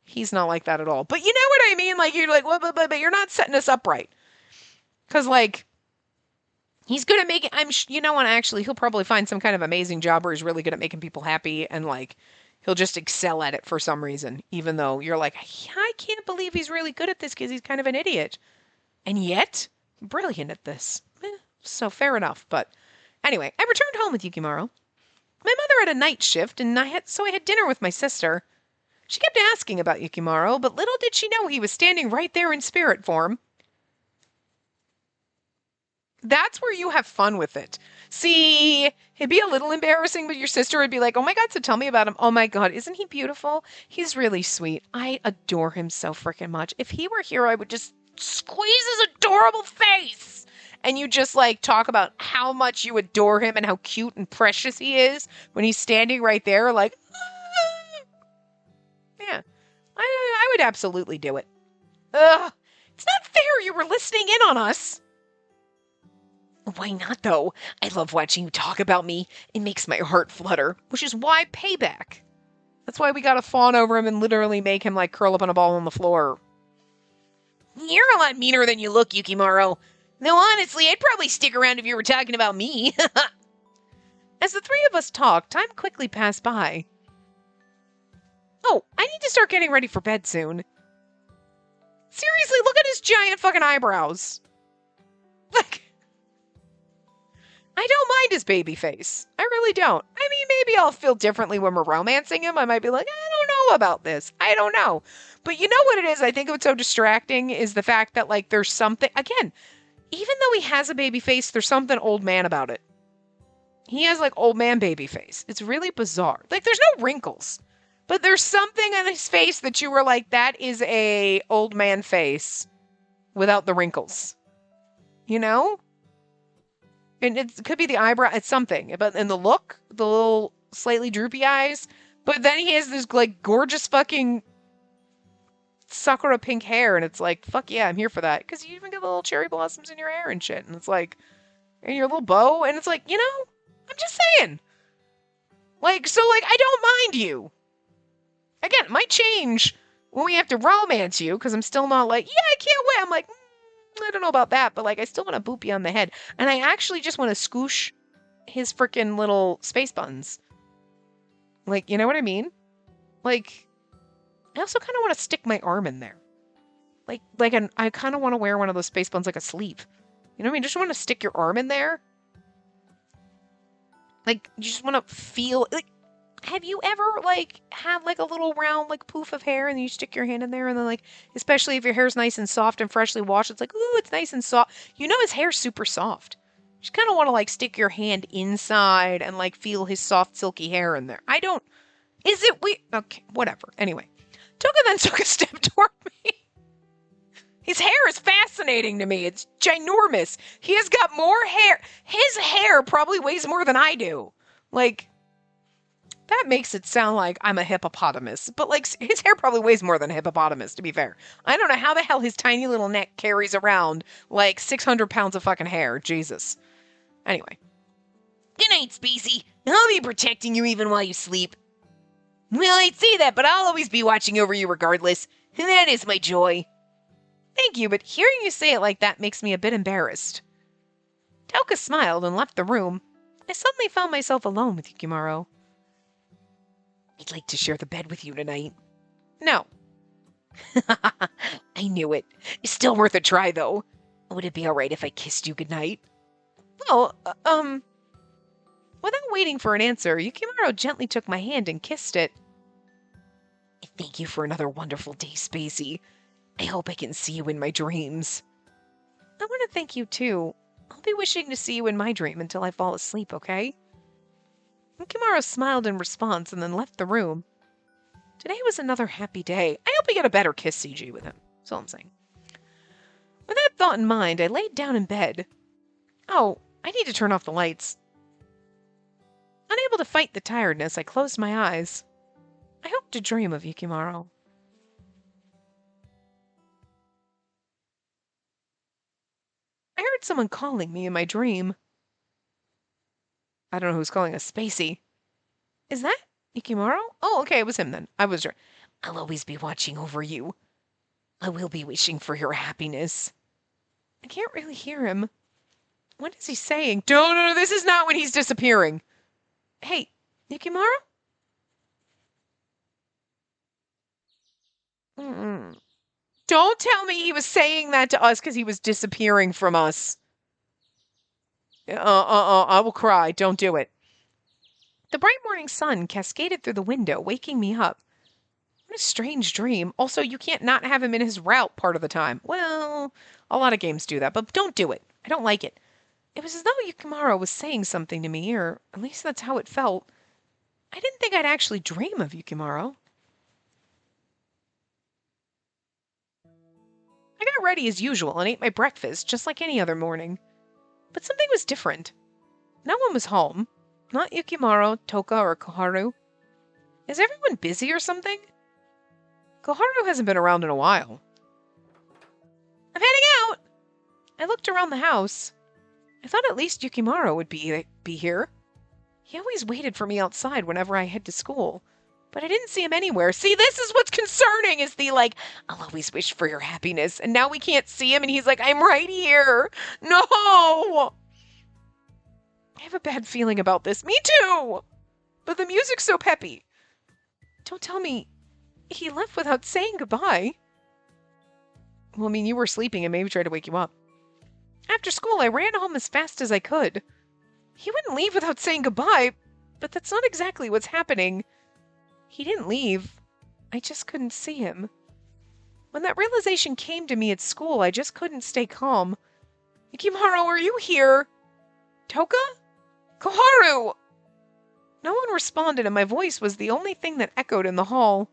He's not like that at all. But you know what I mean? Like, you're like, well, but you're not setting us up right. Because, like, he's good at making, you know what, actually, he'll probably find some kind of amazing job where he's really good at making people happy and, like, he'll just excel at it for some reason, even though you're like, I can't believe he's really good at this because he's kind of an idiot. And yet, brilliant at this. So fair enough. But anyway, I returned home with Yukimaru. My mother had a night shift, and I had dinner with my sister. She kept asking about Yukimaru, but little did she know he was standing right there in spirit form. That's where you have fun with it. See, it'd be a little embarrassing, but your sister would be like, oh my God, so tell me about him. Oh my God, isn't he beautiful? He's really sweet. I adore him so freaking much. If he were here, I would just squeeze his adorable face. And you just like talk about how much you adore him and how cute and precious he is when he's standing right there like, yeah, I would absolutely do it. Ugh, it's not fair you were listening in on us. Why not, though? I love watching you talk about me. It makes my heart flutter, which is why payback. That's why we gotta fawn over him and literally make him, like, curl up on a ball on the floor. You're a lot meaner than you look, Yukimaru. Though, honestly, I'd probably stick around if you were talking about me. As the three of us talked, time quickly passed by. Oh, I need to start getting ready for bed soon. Seriously, look at his giant fucking eyebrows. Like, I don't mind his baby face. I really don't. I mean, maybe I'll feel differently when we're romancing him. I might be like, I don't know about this. I don't know. But you know what it is? I think what's so distracting is the fact that, like, there's something, again, even though he has a baby face, there's something old man about it. He has, like, old man baby face. It's really bizarre. Like, there's no wrinkles. But there's something on his face that you were like, that is a old man face without the wrinkles. You know? And it could be the eyebrow, it's something. But in the look, the little slightly droopy eyes. But then he has this, like, gorgeous fucking sakura pink hair. And it's like, fuck yeah, I'm here for that. Because you even get the little cherry blossoms in your hair and shit. And it's like, and your little bow. And it's like, you know, I'm just saying. Like, so, like, I don't mind you. Again, it might change when we have to romance you, because I'm still not like, yeah, I can't wait. I'm like, I don't know about that, but like, I still want to boop you on the head. And I actually just want to scoosh his freaking little space buns. Like, you know what I mean? Like, I also kind of want to stick my arm in there. I kind of want to wear one of those space buns like a sleeve. You know what I mean? Just want to stick your arm in there. Like, you just want to feel, like, have you ever, like, had, like, a little round, like, poof of hair, and then you stick your hand in there, and then, like, especially if your hair's nice and soft and freshly washed, it's like, ooh, it's nice and soft. You know his hair's super soft. You just kind of want to, like, stick your hand inside and, like, feel his soft, silky hair in there. I don't... Is it weird? Okay, whatever. Anyway. Toka then took a step toward me. His hair is fascinating to me. It's ginormous. He has got more hair. His hair probably weighs more than I do. Like... That makes it sound like I'm a hippopotamus. But, like, his hair probably weighs more than a hippopotamus, to be fair. I don't know how the hell his tiny little neck carries around, like, 600 pounds of fucking hair. Jesus. Anyway. Good night, Spacey. I'll be protecting you even while you sleep. Well, I'd say that, but I'll always be watching over you regardless. And that is my joy. Thank you, but hearing you say it like that makes me a bit embarrassed. Toka smiled and left the room. I suddenly found myself alone with Yukimaru. I'd like to share the bed with you tonight. No. I knew it. It's still worth a try, though. Would it be alright if I kissed you goodnight? Well, Without waiting for an answer, Yukimaru gently took my hand and kissed it. Thank you for another wonderful day, Spacey. I hope I can see you in my dreams. I want to thank you, too. I'll be wishing to see you in my dream until I fall asleep, okay? Yukimaru smiled in response and then left the room. Today was another happy day. I hope we get a better kiss CG with him. That's all I'm saying. With that thought in mind, I laid down in bed. Oh, I need to turn off the lights. Unable to fight the tiredness, I closed my eyes. I hope to dream of Yukimaru. I heard someone calling me in my dream. I don't know who's calling us Spacey. Is that Yukimaru? Oh, okay, it was him then. I was sure. I'll always be watching over you. I will be wishing for your happiness. I can't really hear him. What is he saying? No, this is not when he's disappearing. Hey, Yukimaru? Don't tell me he was saying that to us because he was disappearing from us. I will cry. Don't do it. The bright morning sun cascaded through the window, waking me up. What a strange dream. Also, you can't not have him in his route part of the time. Well, a lot of games do that, but don't do it. I don't like it. It was as though Yukimaru was saying something to me, or at least that's how it felt. I didn't think I'd actually dream of Yukimaru. I got ready as usual and ate my breakfast just like any other morning. But something was different. No one was home. Not Yukimaru, Toka, or Koharu. Is everyone busy or something? Koharu hasn't been around in a while. I'm heading out! I looked around the house. I thought at least Yukimaru would be here. He always waited for me outside whenever I head to school. But I didn't see him anywhere. See, this is what's concerning, is the, like, I'll always wish for your happiness. And now we can't see him, and he's like, I'm right here. No! have a bad feeling about this. Me too! But the music's so peppy. Don't tell me he left without saying goodbye. Well, I mean, you were sleeping and maybe tried to wake you up. After school, I ran home as fast as I could. He wouldn't leave without saying goodbye, but that's not exactly what's happening. He didn't leave. I just couldn't see him. When that realization came to me at school, I just couldn't stay calm. Yukimaru, are you here? Toka? Koharu! No one responded, and my voice was the only thing that echoed in the hall.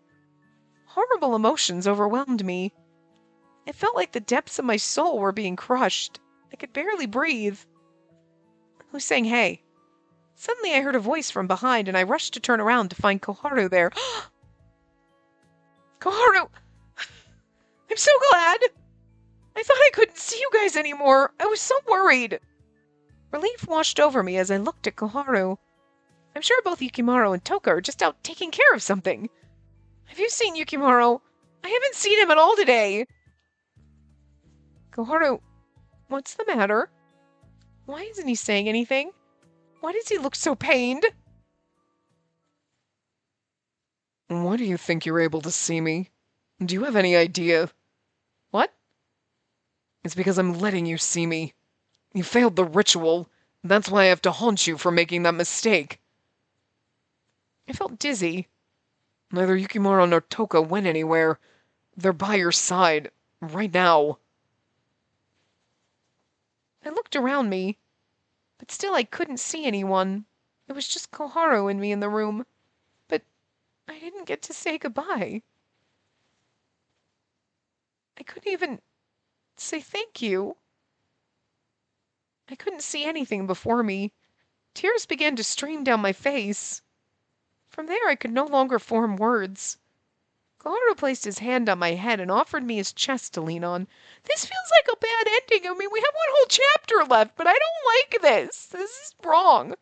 Horrible emotions overwhelmed me. It felt like the depths of my soul were being crushed. I could barely breathe. Who's saying hey? Suddenly I heard a voice from behind, and I rushed to turn around to find Koharu there. Koharu! I'm so glad! I thought I couldn't see you guys anymore. I was so worried. Relief washed over me as I looked at Koharu. I'm sure both Yukimaru and Toka are just out taking care of something. Have you seen Yukimaru? I haven't seen him at all today. Koharu, what's the matter? Why isn't he saying anything? Why does he look so pained? Why do you think you're able to see me? Do you have any idea? What? It's because I'm letting you see me. You failed the ritual. That's why I have to haunt you for making that mistake. I felt dizzy. Neither Yukimaru nor Toka went anywhere. They're by your side, right now. I looked around me, but still I couldn't see anyone. It was just Koharu and me in the room. But I didn't get to say goodbye. I couldn't even say thank you. I couldn't see anything before me. Tears began to stream down my face. From there I could no longer form words. Koharu placed his hand on my head and offered me his chest to lean on. This feels like a bad ending. I mean, we have one whole chapter left, but I don't like this. This is wrong.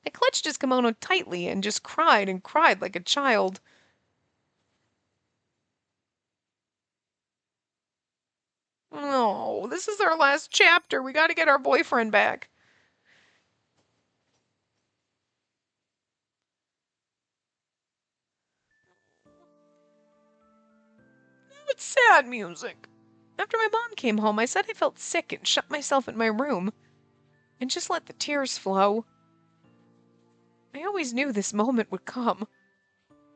I clutched his kimono tightly and just cried and cried like a child. No, this is our last chapter. We gotta get our boyfriend back. It's sad music. After my mom came home, I said I felt sick and shut myself in my room and just let the tears flow. I always knew this moment would come.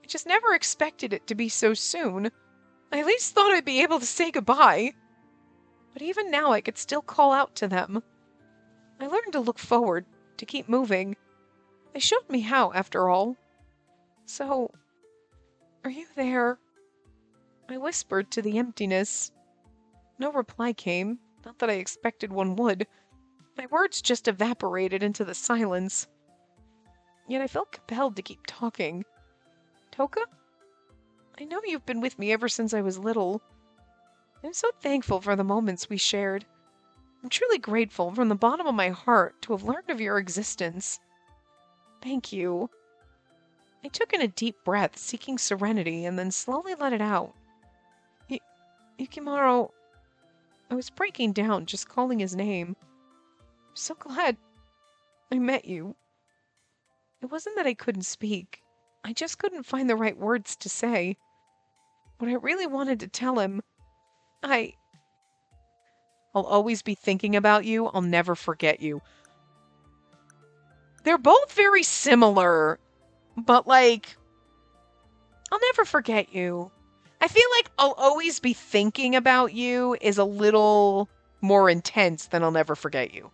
I just never expected it to be so soon. I at least thought I'd be able to say goodbye. But even now I could still call out to them. I learned to look forward, to keep moving. They showed me how, after all. So, are you there? I whispered to the emptiness. No reply came, not that I expected one would. My words just evaporated into the silence. Yet I felt compelled to keep talking. Toka? I know you've been with me ever since I was little. I'm so thankful for the moments we shared. I'm truly grateful from the bottom of my heart to have learned of your existence. Thank you. I took in a deep breath, seeking serenity, and then slowly let it out. Yukimaru, I was breaking down just calling his name. I'm so glad I met you. It wasn't that I couldn't speak. I just couldn't find the right words to say. What I really wanted to tell him, I'll always be thinking about you. I'll never forget you. They're both very similar, but like, I'll never forget you. I feel like I'll always be thinking about you is a little more intense than I'll never forget you.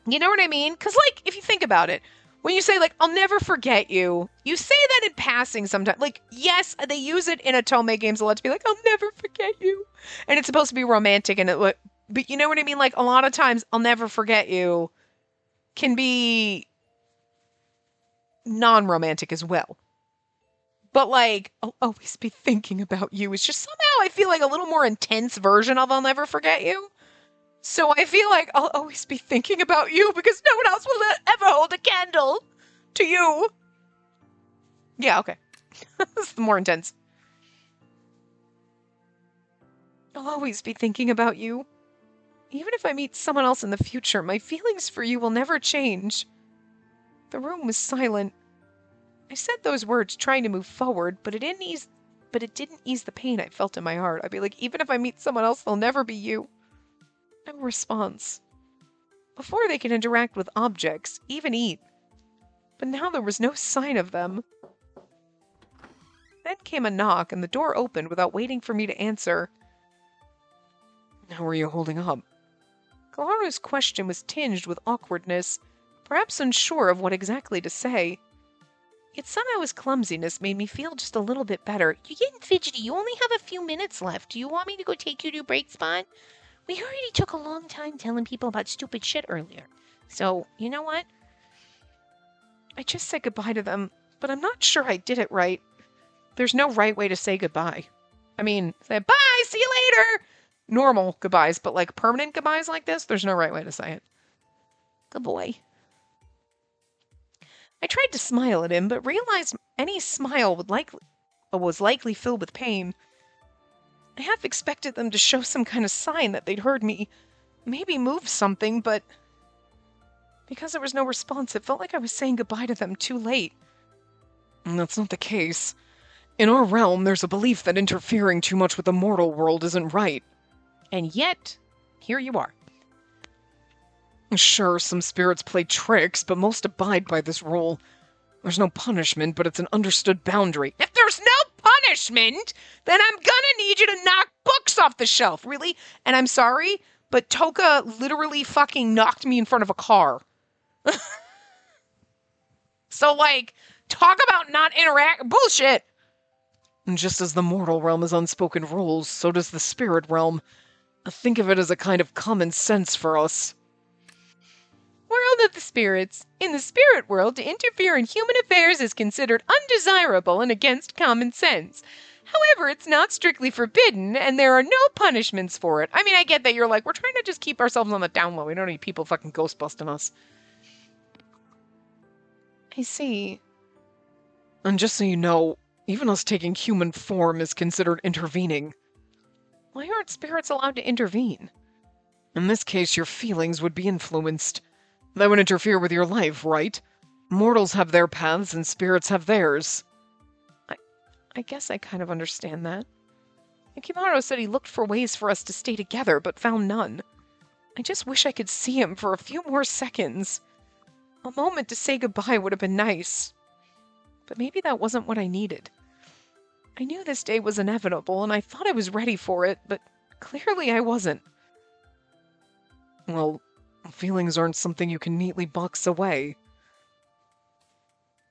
You know what I mean? Because, like, if you think about it, when you say, like, I'll never forget you, you say that in passing sometimes. Like, yes, they use it in Otome games a lot to be like, I'll never forget you. And it's supposed to be romantic, and but you know what I mean? Like, a lot of times, I'll never forget you can be non-romantic as well. But, like, I'll always be thinking about you is just somehow I feel like a little more intense version of I'll never forget you. So I feel like I'll always be thinking about you because no one else will ever hold a candle to you. Yeah, okay. This is more intense. I'll always be thinking about you. Even if I meet someone else in the future, my feelings for you will never change. The room was silent. I said those words trying to move forward, but it didn't ease the pain I felt in my heart. I'd be like, even if I meet someone else, they'll never be you. No response. Before they could interact with objects, even eat. But now there was no sign of them. Then came a knock, and the door opened without waiting for me to answer. How are you holding up? Koharu's question was tinged with awkwardness, perhaps unsure of what exactly to say. Yet somehow his clumsiness made me feel just a little bit better. You're getting fidgety. You only have a few minutes left. Do you want me to go take you to a break spot? We already took a long time telling people about stupid shit earlier. So, you know what? I just said goodbye to them, but I'm not sure I did it right. There's no right way to say goodbye. I mean, say, bye, see you later! Normal goodbyes, but like permanent goodbyes like this, there's no right way to say it. Good boy. I tried to smile at him, but realized any smile was likely filled with pain. I half expected them to show some kind of sign that they'd heard me, maybe move something, but because there was no response, it felt like I was saying goodbye to them too late. And that's not the case. In our realm, there's a belief that interfering too much with the mortal world isn't right. And yet, here you are. Sure, some spirits play tricks, but most abide by this rule. There's no punishment, but it's an understood boundary. If there's no punishment, then I'm gonna need you to knock books off the shelf, really? And I'm sorry, but Toka literally fucking knocked me in front of a car. So, like, talk about not interact. Bullshit! And just as the mortal realm has unspoken rules, so does the spirit realm. Think of it as a kind of common sense for us. World of the spirits. In the spirit world, to interfere in human affairs is considered undesirable and against common sense. However, it's not strictly forbidden, and there are no punishments for it. I mean, I get that you're like, we're trying to just keep ourselves on the down low. We don't need people fucking ghostbusting us. I see. And just so you know, even us taking human form is considered intervening. Why aren't spirits allowed to intervene? In this case, your feelings would be influenced. That would interfere with your life, right? Mortals have their paths and spirits have theirs. I guess I kind of understand that. Yukimaro said he looked for ways for us to stay together, but found none. I just wish I could see him for a few more seconds. A moment to say goodbye would have been nice. But maybe that wasn't what I needed. I knew this day was inevitable, and I thought I was ready for it, but clearly I wasn't. Well, feelings aren't something you can neatly box away.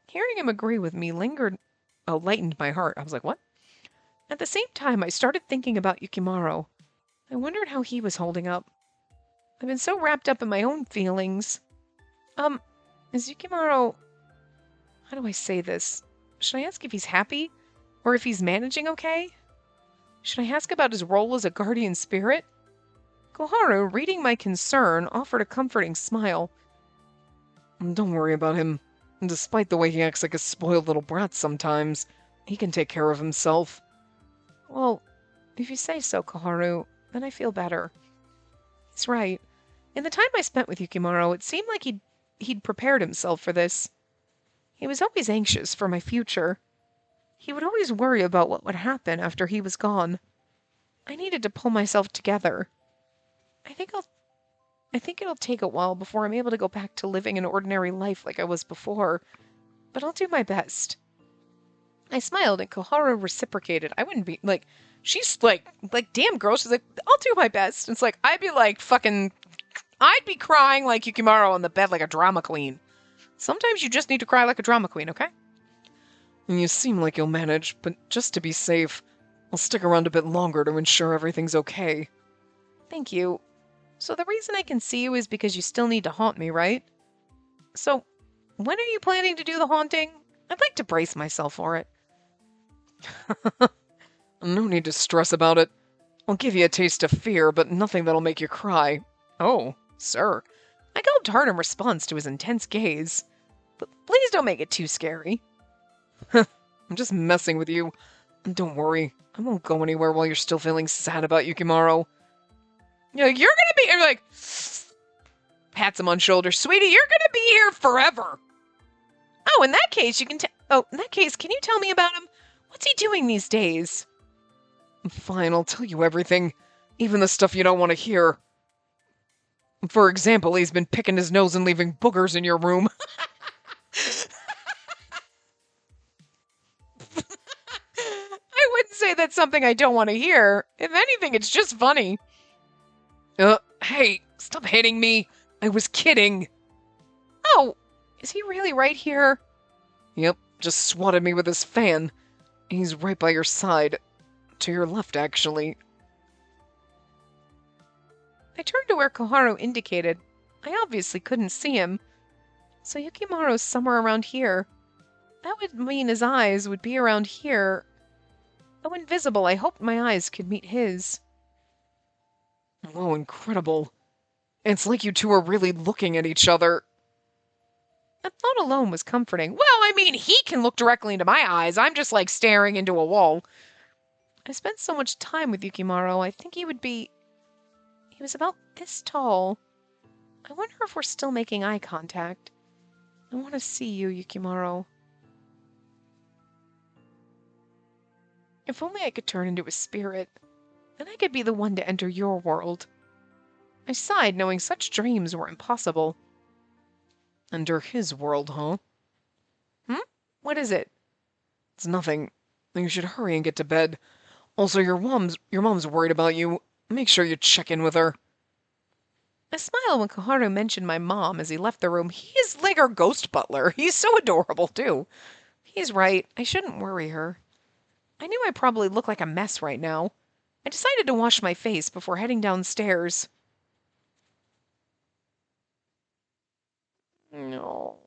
Hearing him agree with me lightened my heart. I was like, what? At the same time, I started thinking about Yukimaro. I wondered how he was holding up. I've been so wrapped up in my own feelings. Is Yukimaro... How do I say this? Should I ask if he's happy? Or if he's managing okay? Should I ask about his role as a guardian spirit? Koharu, reading my concern, offered a comforting smile. Don't worry about him. Despite the way he acts like a spoiled little brat sometimes, he can take care of himself. Well, if you say so, Koharu, then I feel better. He's right. In the time I spent with Yukimaro, it seemed like he'd prepared himself for this. He was always anxious for my future. He would always worry about what would happen after he was gone. I needed to pull myself together. I think it'll take a while before I'm able to go back to living an ordinary life like I was before, but I'll do my best. I smiled and Koharu reciprocated. I wouldn't be, like, she's like, damn girl, she's like, I'll do my best. It's like, I'd be crying like Yukimaro on the bed like a drama queen. Sometimes you just need to cry like a drama queen, okay? You seem like you'll manage, but just to be safe, I'll stick around a bit longer to ensure everything's okay. Thank you. So the reason I can see you is because you still need to haunt me, right? So, when are you planning to do the haunting? I'd like to brace myself for it. No need to stress about it. I'll give you a taste of fear, but nothing that'll make you cry. Oh, sir. I gulped hard in response to his intense gaze. But please don't make it too scary. I'm just messing with you. Don't worry, I won't go anywhere while you're still feeling sad about Yukimaro. You're like, you're gonna be, and you're like, pats him on shoulder. Sweetie, you're gonna be here forever. Oh, in that case, can you tell me about him? What's he doing these days? Fine, I'll tell you everything. Even the stuff you don't want to hear. For example, he's been picking his nose and leaving boogers in your room. I wouldn't say that's something I don't want to hear. If anything, it's just funny. Hey, stop hitting me. I was kidding. Oh, is he really right here? Yep, just swatted me with his fan. He's right by your side. To your left, actually. I turned to where Koharu indicated. I obviously couldn't see him. So Yukimaru's somewhere around here. That would mean his eyes would be around here. Though invisible, I hoped my eyes could meet his. Oh, incredible. It's like you two are really looking at each other. That thought alone was comforting. Well, I mean, he can look directly into my eyes. I'm just like staring into a wall. I spent so much time with Yukimaru, I think he was about this tall. I wonder if we're still making eye contact. I want to see you, Yukimaru. If only I could turn into a spirit, then I could be the one to enter your world. I sighed, knowing such dreams were impossible. Enter his world, huh? What is it? It's nothing. You should hurry and get to bed. Also, your mom's worried about you. Make sure you check in with her. I smiled when Koharu mentioned my mom as he left the room. He is like our ghost butler. He's so adorable, too. He's right. I shouldn't worry her. I knew I probably looked like a mess right now. I decided to wash my face before heading downstairs. No.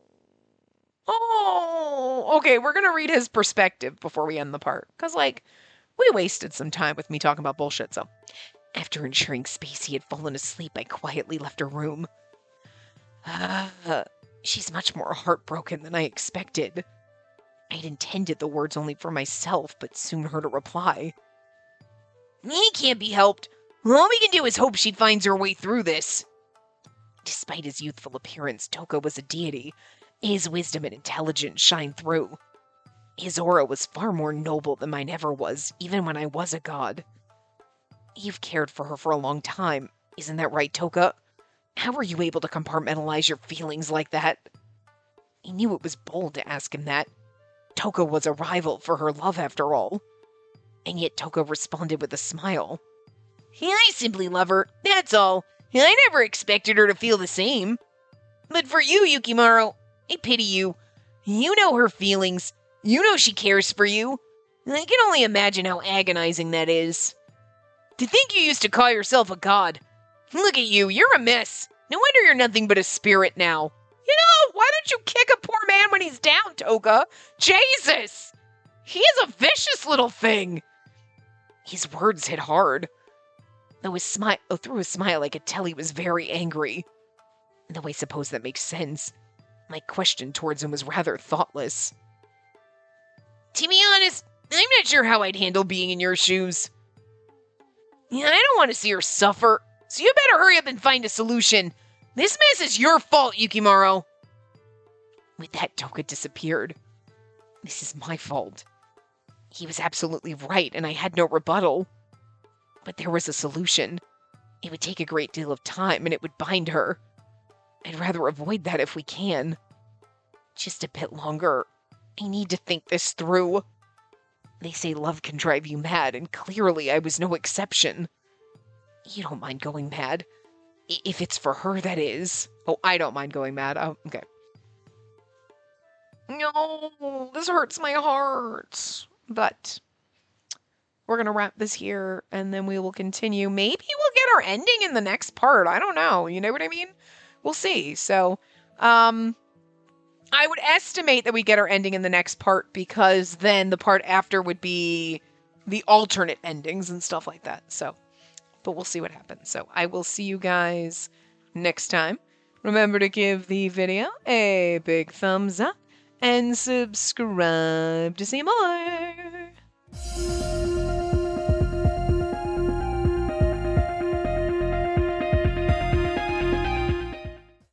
Oh, okay, we're gonna read his perspective before we end the part. Because, like, we wasted some time with me talking about bullshit, so. After ensuring Spacey had fallen asleep, I quietly left her room. She's much more heartbroken than I expected. I'd intended the words only for myself, but soon heard a reply. It can't be helped. All we can do is hope she finds her way through this. Despite his youthful appearance, Toko was a deity. His wisdom and intelligence shined through. His aura was far more noble than mine ever was, even when I was a god. You've cared for her for a long time. Isn't that right, Toka? How were you able to compartmentalize your feelings like that? I knew it was bold to ask him that. Toka was a rival for her love, after all. And yet Toka responded with a smile. I simply love her, that's all. I never expected her to feel the same. But for you, Yukimaru, I pity you. You know her feelings. You know she cares for you. I can only imagine how agonizing that is. To think you used to call yourself a god. Look at you, you're a mess. No wonder you're nothing but a spirit now. You know, why don't you kick a poor man when he's down, Toka? Jesus! He is a vicious little thing. His words hit hard. Through his smile, I could tell he was very angry. Though I suppose that makes sense. My question towards him was rather thoughtless. To be honest, I'm not sure how I'd handle being in your shoes. I don't want to see her suffer, so you better hurry up and find a solution. This mess is your fault, Yukimaru. With that, Toka disappeared. This is my fault. He was absolutely right, and I had no rebuttal. But there was a solution. It would take a great deal of time, and it would bind her. I'd rather avoid that if we can. Just a bit longer. I need to think this through. They say love can drive you mad, and clearly I was no exception. You don't mind going mad. If it's for her, that is. Oh, I don't mind going mad. Oh, okay. No, this hurts my heart. But we're going to wrap this here, and then we will continue. Maybe we'll get our ending in the next part. I don't know. You know what I mean? We'll see. So, I would estimate that we get our ending in the next part, because then the part after would be the alternate endings and stuff like that. So, but we'll see what happens. So I will see you guys next time. Remember to give the video a big thumbs up and subscribe to see more.